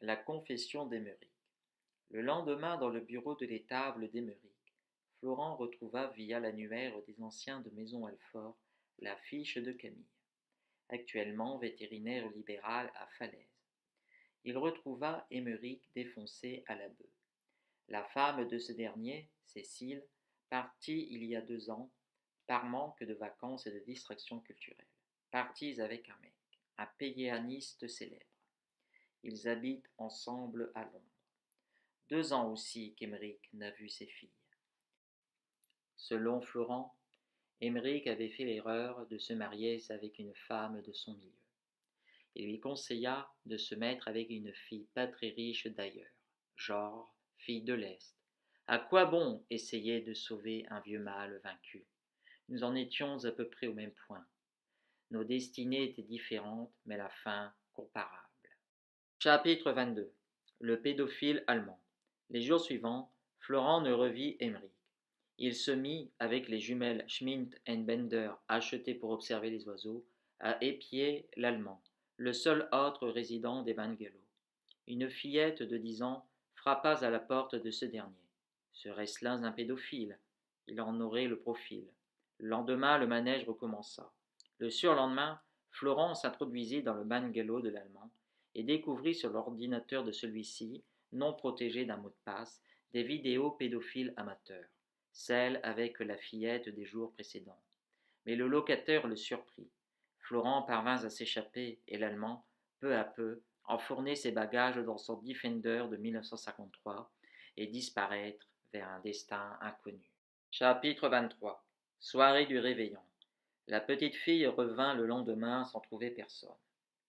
La confession d'Émeric. Le lendemain, dans le bureau de l'étable d'Émeric, Florent retrouva via l'annuaire des anciens de Maison Alfort la fiche de Camille, actuellement vétérinaire libéral à Falaise. Il retrouva Émeric défoncé à la bœuf. La femme de ce dernier, Cécile, partie il y a 2 ans, par manque de vacances et de distractions culturelles. Partis avec un mec, un pianiste célèbre. Ils habitent ensemble à Londres. 2 ans aussi qu'Émeric n'a vu ses filles. Selon Florent, Émeric avait fait l'erreur de se marier avec une femme de son milieu. Il lui conseilla de se mettre avec une fille pas très riche d'ailleurs, genre fille de l'Est. À quoi bon essayer de sauver un vieux mâle vaincu? Nous en étions à peu près au même point. Nos destinées étaient différentes, mais la fin comparable. Chapitre 22. Le pédophile allemand. Les jours suivants, Florent ne revit Émeric. Il se mit, avec les jumelles Schmidt et Bender achetées pour observer les oiseaux, à épier l'Allemand, le seul autre résident des bungalows. Une fillette de 10 ans frappa à la porte de ce dernier. Serait-ce là un pédophile? Il en aurait le profil. Le lendemain, le manège recommença. Le surlendemain, Florent s'introduisit dans le bungalow de l'Allemand et découvrit sur l'ordinateur de celui-ci, non protégé d'un mot de passe, des vidéos pédophiles amateurs, celles avec la fillette des jours précédents. Mais le locataire le surprit. Florent parvint à s'échapper et l'Allemand, peu à peu, enfournait ses bagages dans son Defender de 1953 et disparaître vers un destin inconnu. Chapitre 23. Soirée du réveillon. La petite fille revint le lendemain sans trouver personne.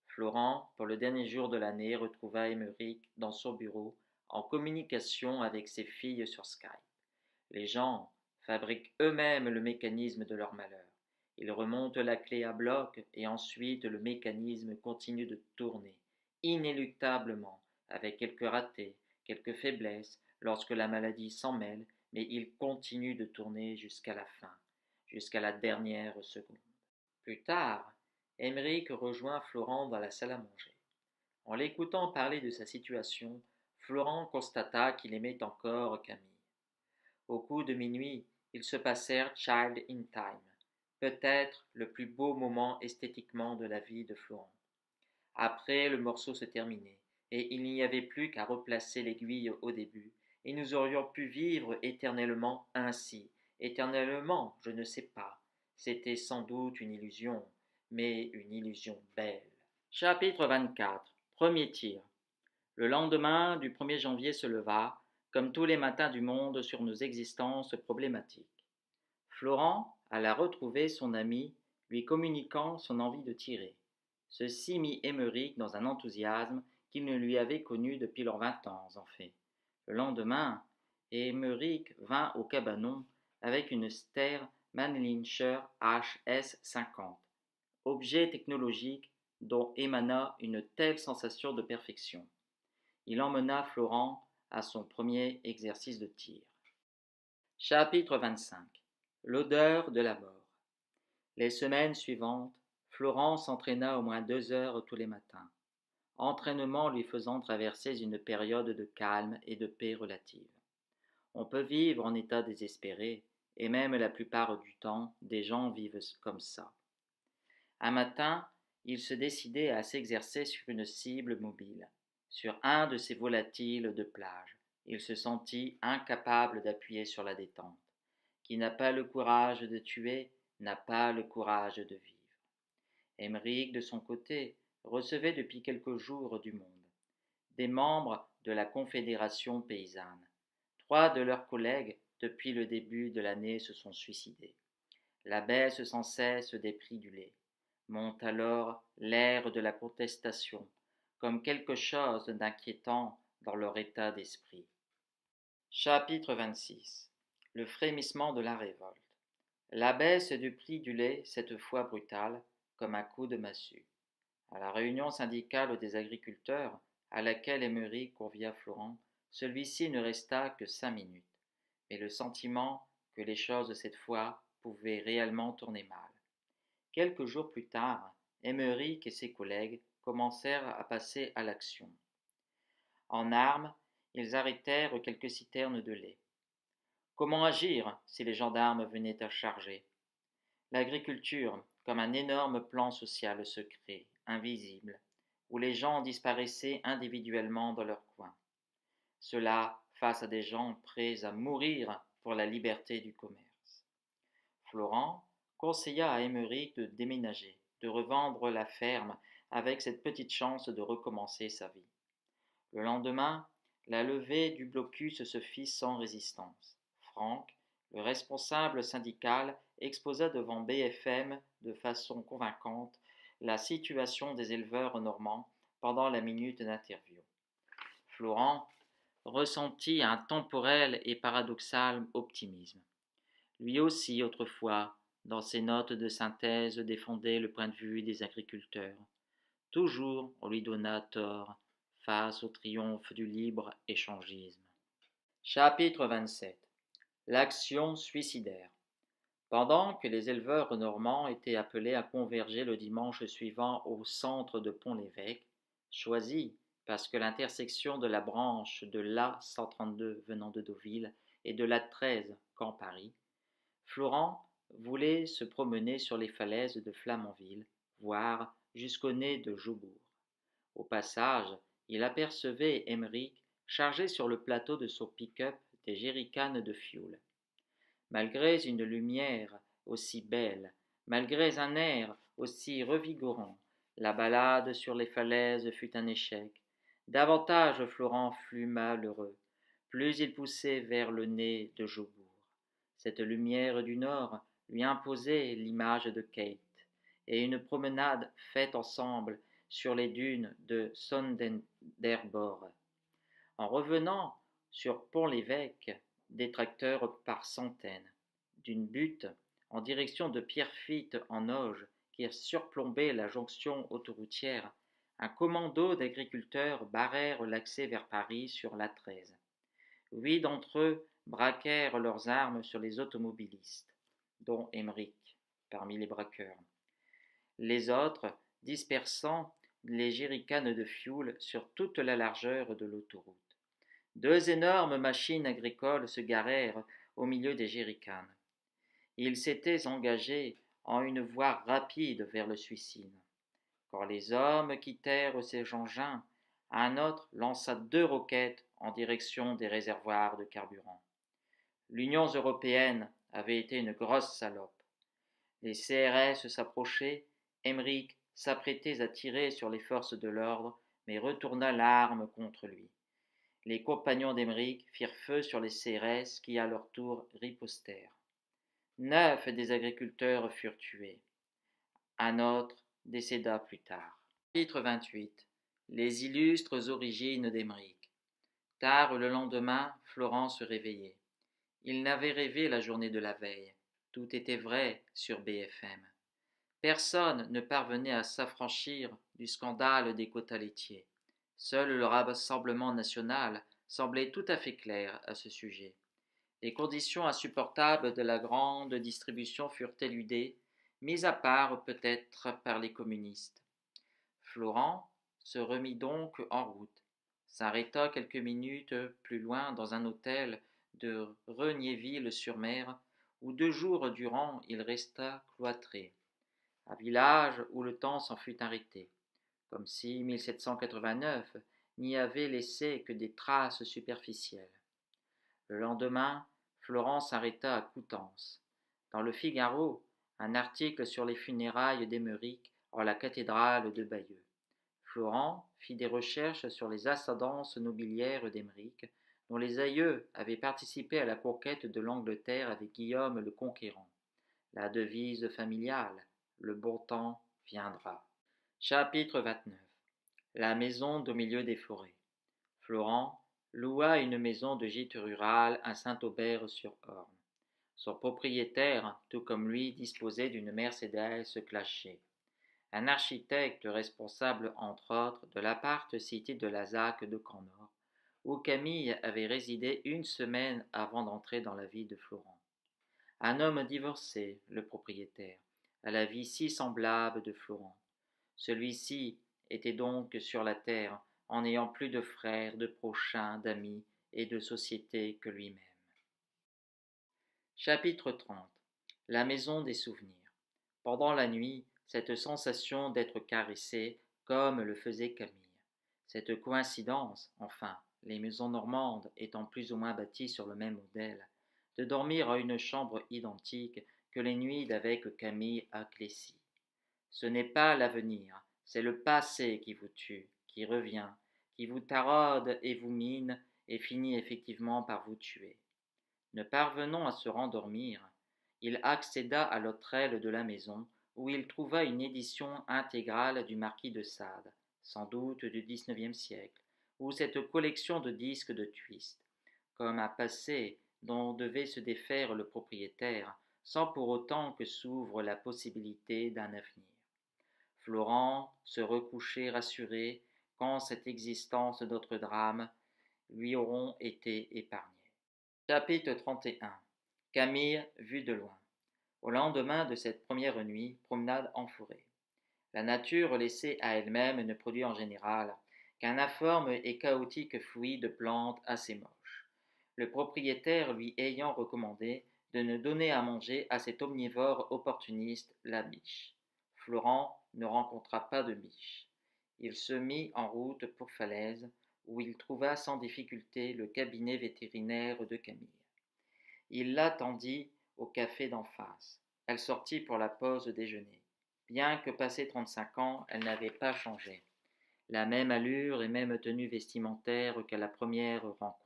Florent, pour le dernier jour de l'année, retrouva Émeric dans son bureau, en communication avec ses filles sur Skype. Les gens fabriquent eux-mêmes le mécanisme de leur malheur. Ils remontent la clé à bloc et ensuite le mécanisme continue de tourner, inéluctablement, avec quelques ratés, quelques faiblesses, lorsque la maladie s'en mêle, mais il continue de tourner jusqu'à la fin, jusqu'à la dernière seconde. Plus tard, Émeric rejoint Florent dans la salle à manger. En l'écoutant parler de sa situation, Florent constata qu'il aimait encore Camille. Au coup de minuit, ils se passèrent Child in Time, peut-être le plus beau moment esthétiquement de la vie de Florent. Après, le morceau se terminait, et il n'y avait plus qu'à replacer l'aiguille au début, et nous aurions pu vivre éternellement ainsi. Éternellement, je ne sais pas. C'était sans doute une illusion, mais une illusion belle. Chapitre 24. Premier tir. Le lendemain du 1er janvier se leva, comme tous les matins du monde, sur nos existences problématiques. Florent alla retrouver son ami, lui communiquant son envie de tirer. Ceci mit Émeric dans un enthousiasme qu'il ne lui avait connu depuis leurs 20 ans, en fait. Le lendemain, Émeric vint au cabanon avec une Ster Mannlicher HS50, objet technologique dont émana une telle sensation de perfection. Il emmena Florent à son premier exercice de tir. Chapitre 25. L'odeur de la mort. Les semaines suivantes, Florent s'entraîna au moins 2 heures tous les matins, entraînement lui faisant traverser une période de calme et de paix relative. On peut vivre en état désespéré, et même la plupart du temps, des gens vivent comme ça. Un matin, il se décidait à s'exercer sur une cible mobile, sur un de ces volatiles de plage. Il se sentit incapable d'appuyer sur la détente. Qui n'a pas le courage de tuer, n'a pas le courage de vivre. Émeric, de son côté, recevait depuis quelques jours du monde. Des membres de la Confédération paysanne. 3 de leurs collègues, depuis le début de l'année, se sont suicidés. La baisse sans cesse des prix du lait. Monte alors l'air de la contestation, comme quelque chose d'inquiétant dans leur état d'esprit. Chapitre 26. Le frémissement de la révolte. La baisse du prix du lait, cette fois brutale, comme un coup de massue. À la réunion syndicale des agriculteurs, à laquelle Émeric convia Florent, celui-ci ne resta que 5 minutes. Mais le sentiment que les choses cette fois pouvait réellement tourner mal. Quelques jours plus tard, Émeric et ses collègues commencèrent à passer à l'action. En armes, ils arrêtèrent quelques citernes de lait. Comment agir si les gendarmes venaient à charger? L'agriculture, comme un énorme plan social secret, invisible, où les gens disparaissaient individuellement dans leur coin. Cela face à des gens prêts à mourir pour la liberté du commerce. Florent conseilla à Émeric de déménager, de revendre la ferme avec cette petite chance de recommencer sa vie. Le lendemain, la levée du blocus se fit sans résistance. Franck, le responsable syndical, exposa devant BFM de façon convaincante la situation des éleveurs normands pendant la minute d'interview. Florent ressentit un temporel et paradoxal optimisme. Lui aussi, autrefois, dans ses notes de synthèse, défendait le point de vue des agriculteurs. Toujours on lui donna tort face au triomphe du libre-échangisme. Chapitre 27. L'action suicidaire. Pendant que les éleveurs normands étaient appelés à converger le dimanche suivant au centre de Pont-l'Évêque, choisi parce que l'intersection de la branche de l'A132 venant de Deauville et de l'A13 Camp Paris, Florent voulait se promener sur les falaises de Flamanville, voire jusqu'au nez de Jaubourg. Au passage, il apercevait Émeric chargé sur le plateau de son pick-up des jerrycans de fioul. Malgré une lumière aussi belle, malgré un air aussi revigorant, la balade sur les falaises fut un échec. Davantage Florent fut malheureux, plus il poussait vers le nez de Jaubourg. Cette lumière du nord lui imposait l'image de Kate, et une promenade faite ensemble sur les dunes de Sonderborg. En revenant sur Pont-l'Évêque, des tracteurs par centaines, d'une butte en direction de Pierrefitte en Auge qui surplombait la jonction autoroutière, un commando d'agriculteurs barrèrent l'accès vers Paris sur l'A13. 8 d'entre eux braquèrent leurs armes sur les automobilistes, dont Émeric, parmi les braqueurs. Les autres dispersant les jerrycans de fioul sur toute la largeur de l'autoroute. 2 énormes machines agricoles se garèrent au milieu des jerrycans. Ils s'étaient engagés en une voie rapide vers le suicide. Quand les hommes quittèrent ces engins, un autre lança 2 roquettes en direction des réservoirs de carburant. L'Union européenne avait été une grosse salope. Les CRS s'approchaient, Émeric s'apprêtait à tirer sur les forces de l'ordre, mais retourna l'arme contre lui. Les compagnons d'Émeric firent feu sur les CRS qui, à leur tour, ripostèrent. 9 des agriculteurs furent tués. Un autre décéda plus tard. Chapitre 28. Les illustres origines d'Émeric. Tard le lendemain, Florent se réveillait. Il n'avait rêvé la journée de la veille. Tout était vrai sur BFM. Personne ne parvenait à s'affranchir du scandale des quotas laitiers. Seul le Rassemblement national semblait tout à fait clair à ce sujet. Les conditions insupportables de la grande distribution furent éludées, mises à part peut-être par les communistes. Florent se remit donc en route, s'arrêta quelques minutes plus loin dans un hôtel de Regnéville-sur-Mer, où 2 jours durant il resta cloîtré, un village où le temps s'en fut arrêté, comme si 1789 n'y avait laissé que des traces superficielles. Le lendemain, Florent s'arrêta à Coutances. Dans le Figaro, un article sur les funérailles d'Émeric en la cathédrale de Bayeux. Florent fit des recherches sur les ascendances nobiliaires d'Émeric, dont les aïeux avaient participé à la conquête de l'Angleterre avec Guillaume le Conquérant. La devise familiale, le bon temps viendra. Chapitre 29. La maison au milieu des forêts. Florent loua une maison de gîte rural à Saint-Aubert-sur-Orne. Son propriétaire, tout comme lui, disposait d'une Mercedes clashée. Un architecte responsable, entre autres, de l'appart cité de la ZAC de Camp-Nord, où Camille avait résidé une semaine avant d'entrer dans la vie de Florent. Un homme divorcé, le propriétaire, à la vie si semblable de Florent. Celui-ci était donc sur la terre, en n'ayant plus de frères, de prochains, d'amis et de société que lui-même. Chapitre 30. La maison des souvenirs. Pendant la nuit, cette sensation d'être caressé, comme le faisait Camille. Cette coïncidence, enfin, les maisons normandes étant plus ou moins bâties sur le même modèle, de dormir à une chambre identique que les nuits d'avec Camille à Clécy. Ce n'est pas l'avenir, c'est le passé qui vous tue, qui revient, qui vous taraude et vous mine et finit effectivement par vous tuer. Ne parvenant à se rendormir, il accéda à l'autre aile de la maison, où il trouva une édition intégrale du Marquis de Sade, sans doute du XIXe siècle, ou cette collection de disques de twist, comme un passé dont devait se défaire le propriétaire, sans pour autant que s'ouvre la possibilité d'un avenir. Florent se recouchait rassuré quand cette existence d'autres drames lui auront été épargnés. Chapitre 31. Camille vue de loin. Au lendemain de cette première nuit, promenade en forêt. La nature laissée à elle-même ne produit en général qu'un informe et chaotique fouillis de plantes assez moches. Le propriétaire lui ayant recommandé de ne donner à manger à cet omnivore opportuniste la biche. Florent ne rencontra pas de biche. Il se mit en route pour Falaise, où il trouva sans difficulté le cabinet vétérinaire de Camille. Il l'attendit au café d'en face. Elle sortit pour la pause déjeuner. Bien que passé 35 ans, elle n'avait pas changé. La même allure et même tenue vestimentaire qu'à la première rencontre.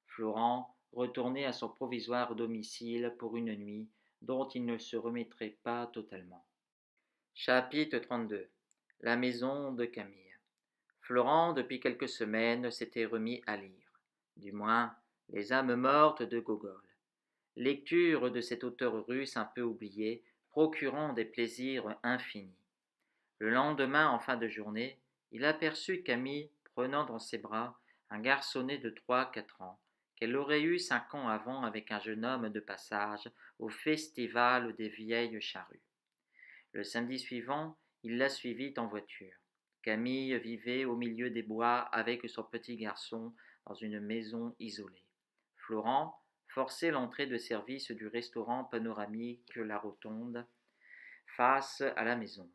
Florent retournait à son provisoire domicile pour une nuit dont il ne se remettrait pas totalement. Chapitre 32. La maison de Camille. Florent, depuis quelques semaines, s'était remis à lire. Du moins, les âmes mortes de Gogol. Lecture de cet auteur russe un peu oublié, procurant des plaisirs infinis. Le lendemain, en fin de journée, il aperçut Camille prenant dans ses bras un garçonnet de 3 4 ans, qu'elle aurait eu 5 ans avant avec un jeune homme de passage au festival des vieilles charrues. Le samedi suivant, il la suivit en voiture. Camille vivait au milieu des bois avec son petit garçon dans une maison isolée. Florent forçait l'entrée de service du restaurant panoramique La Rotonde face à la maison.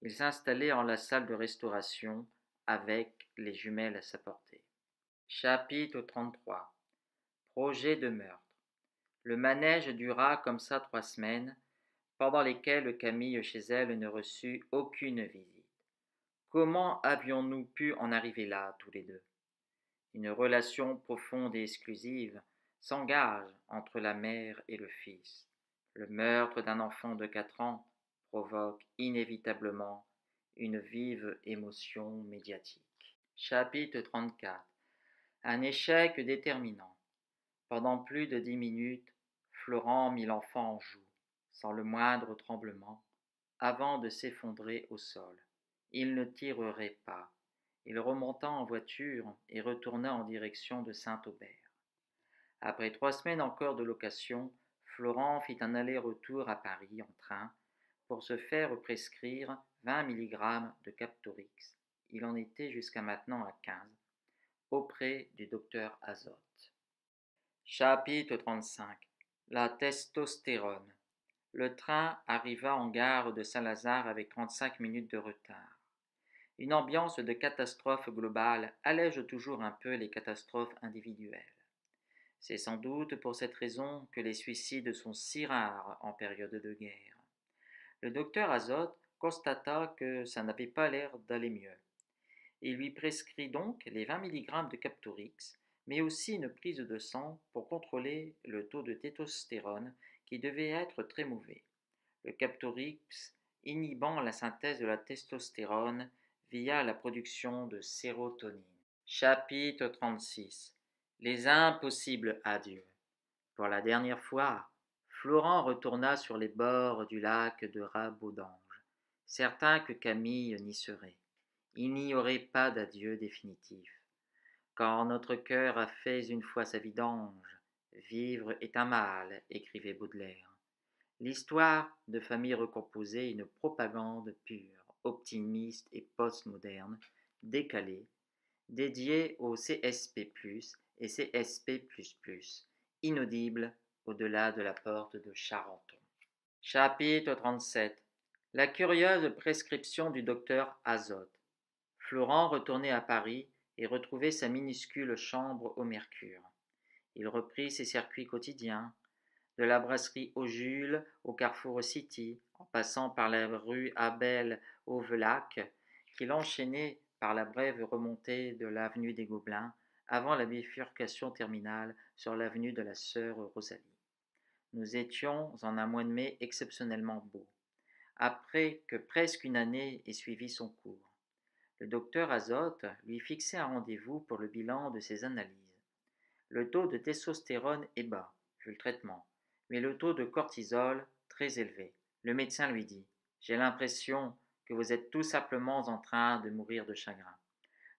Il s'installait en la salle de restauration avec les jumelles à sa portée. Chapitre 33. Projet de meurtre. Le manège dura comme ça 3 semaines, pendant lesquelles Camille chez elle ne reçut aucune visite. Comment avions-nous pu en arriver là, tous les deux? Une relation profonde et exclusive s'engage entre la mère et le fils. Le meurtre d'un enfant de 4 ans provoque inévitablement une vive émotion médiatique. Chapitre 34. Un échec déterminant. Pendant plus de 10 minutes, Florent mit l'enfant en joue, sans le moindre tremblement, avant de s'effondrer au sol. Il ne tirerait pas. Il remonta en voiture et retourna en direction de Saint-Aubert. Après 3 semaines encore de location, Florent fit un aller-retour à Paris en train pour se faire prescrire 20 mg de Captorix. Il en était jusqu'à maintenant à 15, auprès du docteur Azote. Chapitre 35. La testostérone. Le train arriva en gare de Saint-Lazare avec 35 minutes de retard. Une ambiance de catastrophe globale allège toujours un peu les catastrophes individuelles. C'est sans doute pour cette raison que les suicides sont si rares en période de guerre. Le docteur Azote constata que ça n'avait pas l'air d'aller mieux. Il lui prescrit donc les 20 mg de Captorix, mais aussi une prise de sang pour contrôler le taux de testostérone qui devait être très mauvais. Le Captorix inhibant la synthèse de la testostérone via la production de sérotonine. Chapitre 36. Les impossibles adieux. Pour la dernière fois, Florent retourna sur les bords du lac de Rabaudange, certain que Camille n'y serait. Il n'y aurait pas d'adieu définitif. Quand notre cœur a fait une fois sa vidange, Vivre est un mal, écrivait Baudelaire. L'histoire de famille recomposée est une propagande pure, optimiste et postmoderne, décalée, dédiée au CSP+, et CSP++, inaudible au-delà de la porte de Charenton. Chapitre 37. La curieuse prescription du docteur Azote. Florent retournait à Paris et retrouvait sa minuscule chambre au mercure. Il reprit ses circuits quotidiens, de la brasserie au Jules au carrefour City, en passant par la rue Abel-Ovelac, qu'il enchaînait par la brève remontée de l'avenue des Gobelins, avant la bifurcation terminale sur l'avenue de la Sœur Rosalie. Nous étions en un mois de mai exceptionnellement beau, après que presque une année ait suivi son cours. Le docteur Azote lui fixait un rendez-vous pour le bilan de ses analyses. Le taux de testostérone est bas, vu le traitement, mais le taux de cortisol très élevé. Le médecin lui dit « J'ai l'impression que vous êtes tout simplement en train de mourir de chagrin. »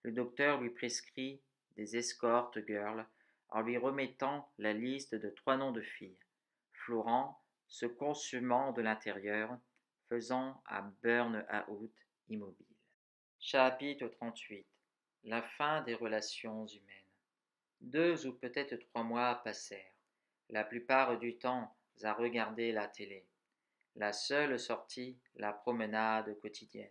Le docteur lui prescrit des escort girls en lui remettant la liste de 3 noms de filles. Florent, se consumant de l'intérieur, faisant un burn-out immobile. Chapitre 38. La fin des relations humaines. 2 ou peut-être 3 mois passèrent, la plupart du temps à regarder la télé. La seule sortie, la promenade quotidienne.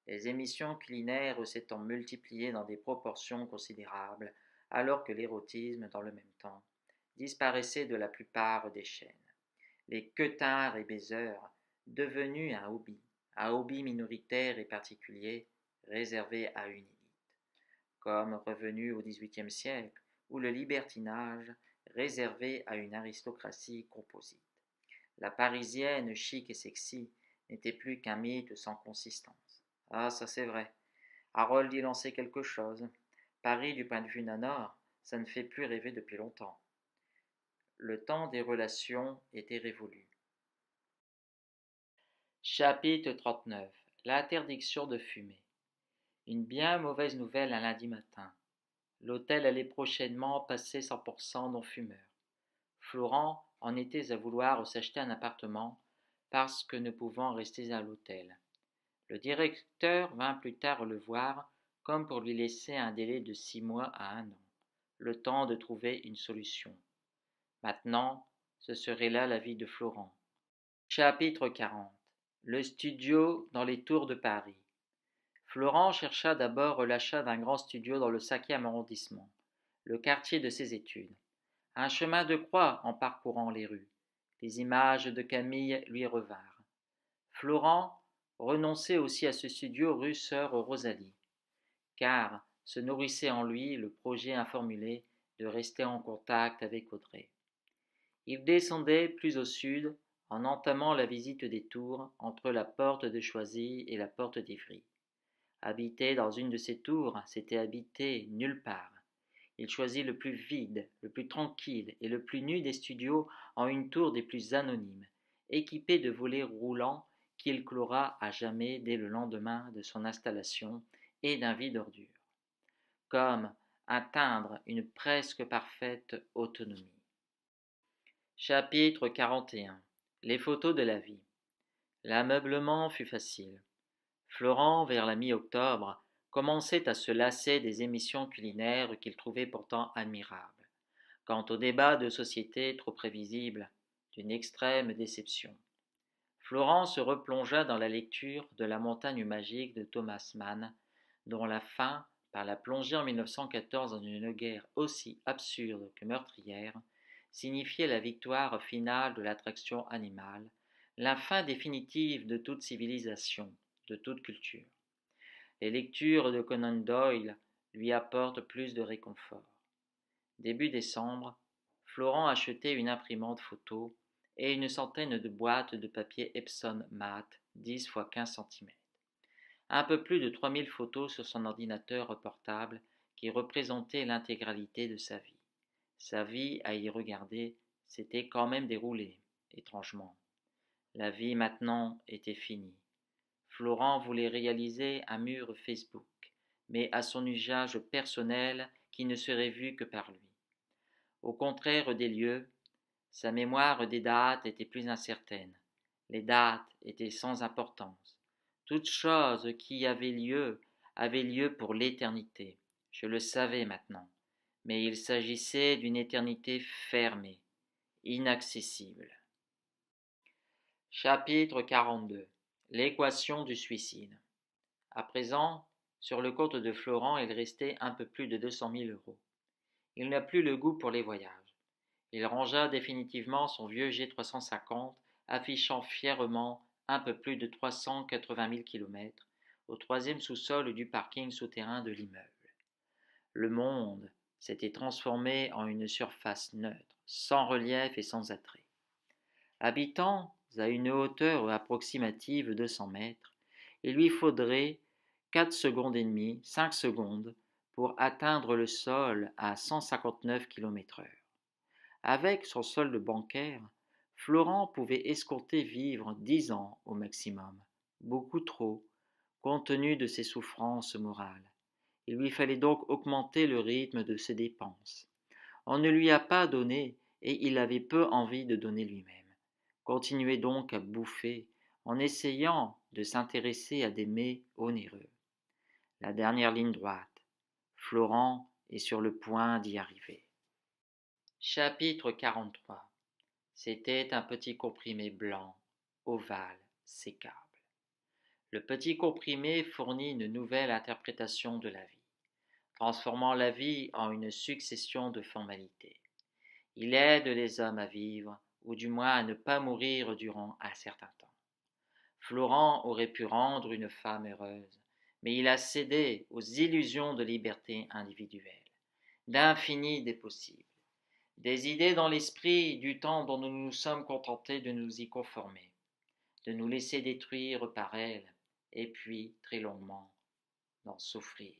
Les émissions culinaires s'étant multipliées dans des proportions considérables, alors que l'érotisme, dans le même temps, disparaissait de la plupart des chaînes. Les queutards et baiseurs, devenus un hobby minoritaire et particulier, réservé à une élite. Comme revenu au XVIIIe siècle, où le libertinage, réservé à une aristocratie composite. La parisienne chic et sexy n'était plus qu'un mythe sans consistance. Ah, ça c'est vrai. Harold y lançait quelque chose. Paris, du point de vue nanor, ça ne fait plus rêver depuis longtemps. Le temps des relations était révolu. Chapitre 39. L'interdiction de fumer. Une bien mauvaise nouvelle un lundi matin. L'hôtel allait prochainement passer 100% non-fumeur. Florent en était à vouloir s'acheter un appartement parce que ne pouvant rester à l'hôtel. Le directeur vint plus tard le voir comme pour lui laisser un délai de 6 mois à 1 an, le temps de trouver une solution. Maintenant, ce serait là la vie de Florent. Chapitre 40. Le studio dans les tours de Paris. Florent chercha d'abord l'achat d'un grand studio dans le 5e arrondissement, le quartier de ses études. Un chemin de croix en parcourant les rues. Les images de Camille lui revinrent. Florent renonçait aussi à ce studio rue Sœur Rosalie, car se nourrissait en lui le projet informulé de rester en contact avec Audrey. Il descendait plus au sud en entamant la visite des tours entre la porte de Choisy et la porte d'Ivry. Habiter dans une de ces tours, c'était habiter nulle part. Il choisit le plus vide, le plus tranquille et le plus nu des studios en une tour des plus anonymes, équipée de volets roulants qu'il clora à jamais dès le lendemain de son installation et d'un vide ordure. Comme atteindre une presque parfaite autonomie. Chapitre 41. Les photos de la vie. L'ameublement fut facile. Florent, vers la mi-octobre, commençait à se lasser des émissions culinaires qu'il trouvait pourtant admirables. Quant au débat de société trop prévisible, d'une extrême déception. Florent se replongea dans la lecture de La montagne magique de Thomas Mann, dont la fin, par la plongée en 1914 dans une guerre aussi absurde que meurtrière, signifiait la victoire finale de l'attraction animale, la fin définitive de toute civilisation, de toute culture. Les lectures de Conan Doyle lui apportent plus de réconfort. Début décembre, Florent achetait une imprimante photo et une centaine de boîtes de papier Epson mat 10 x 15 cm. Un peu plus de 3000 photos sur son ordinateur portable qui représentaient l'intégralité de sa vie. Sa vie, à y regarder, s'était quand même déroulée, étrangement. La vie maintenant était finie. Florent voulait réaliser un mur Facebook, mais à son usage personnel qui ne serait vu que par lui. Au contraire des lieux, sa mémoire des dates était plus incertaine. Les dates étaient sans importance. Toute chose qui avait lieu pour l'éternité. Je le savais maintenant, mais il s'agissait d'une éternité fermée, inaccessible. Chapitre 42. L'équation du suicide. À présent, sur le compte de Florent, il restait un peu plus de 200 000 euros. Il n'a plus le goût pour les voyages. Il rangea définitivement son vieux G350, affichant fièrement un peu plus de 380 000 km, au troisième sous-sol du parking souterrain de l'immeuble. Le monde s'était transformé en une surface neutre, sans relief et sans attrait. Habitant à une hauteur approximative de 100 mètres, il lui faudrait 4 secondes et demie, 5 secondes pour atteindre le sol à 159 km/h. Avec son solde bancaire, Florent pouvait escompter vivre 10 ans au maximum, beaucoup trop, compte tenu de ses souffrances morales. Il lui fallait donc augmenter le rythme de ses dépenses. On ne lui a pas donné et il avait peu envie de donner lui-même. Continuez donc à bouffer en essayant de s'intéresser à des mets onéreux. La dernière ligne droite. Florent est sur le point d'y arriver. Chapitre 43. C'était un petit comprimé blanc, ovale, sécable. Le petit comprimé fournit une nouvelle interprétation de la vie, transformant la vie en une succession de formalités. Il aide les hommes à vivre, ou du moins à ne pas mourir durant un certain temps. Florent aurait pu rendre une femme heureuse, mais il a cédé aux illusions de liberté individuelle, d'infini des possibles, des idées dans l'esprit du temps dont nous nous sommes contentés de nous y conformer, de nous laisser détruire par elles, et puis, très longuement, d'en souffrir.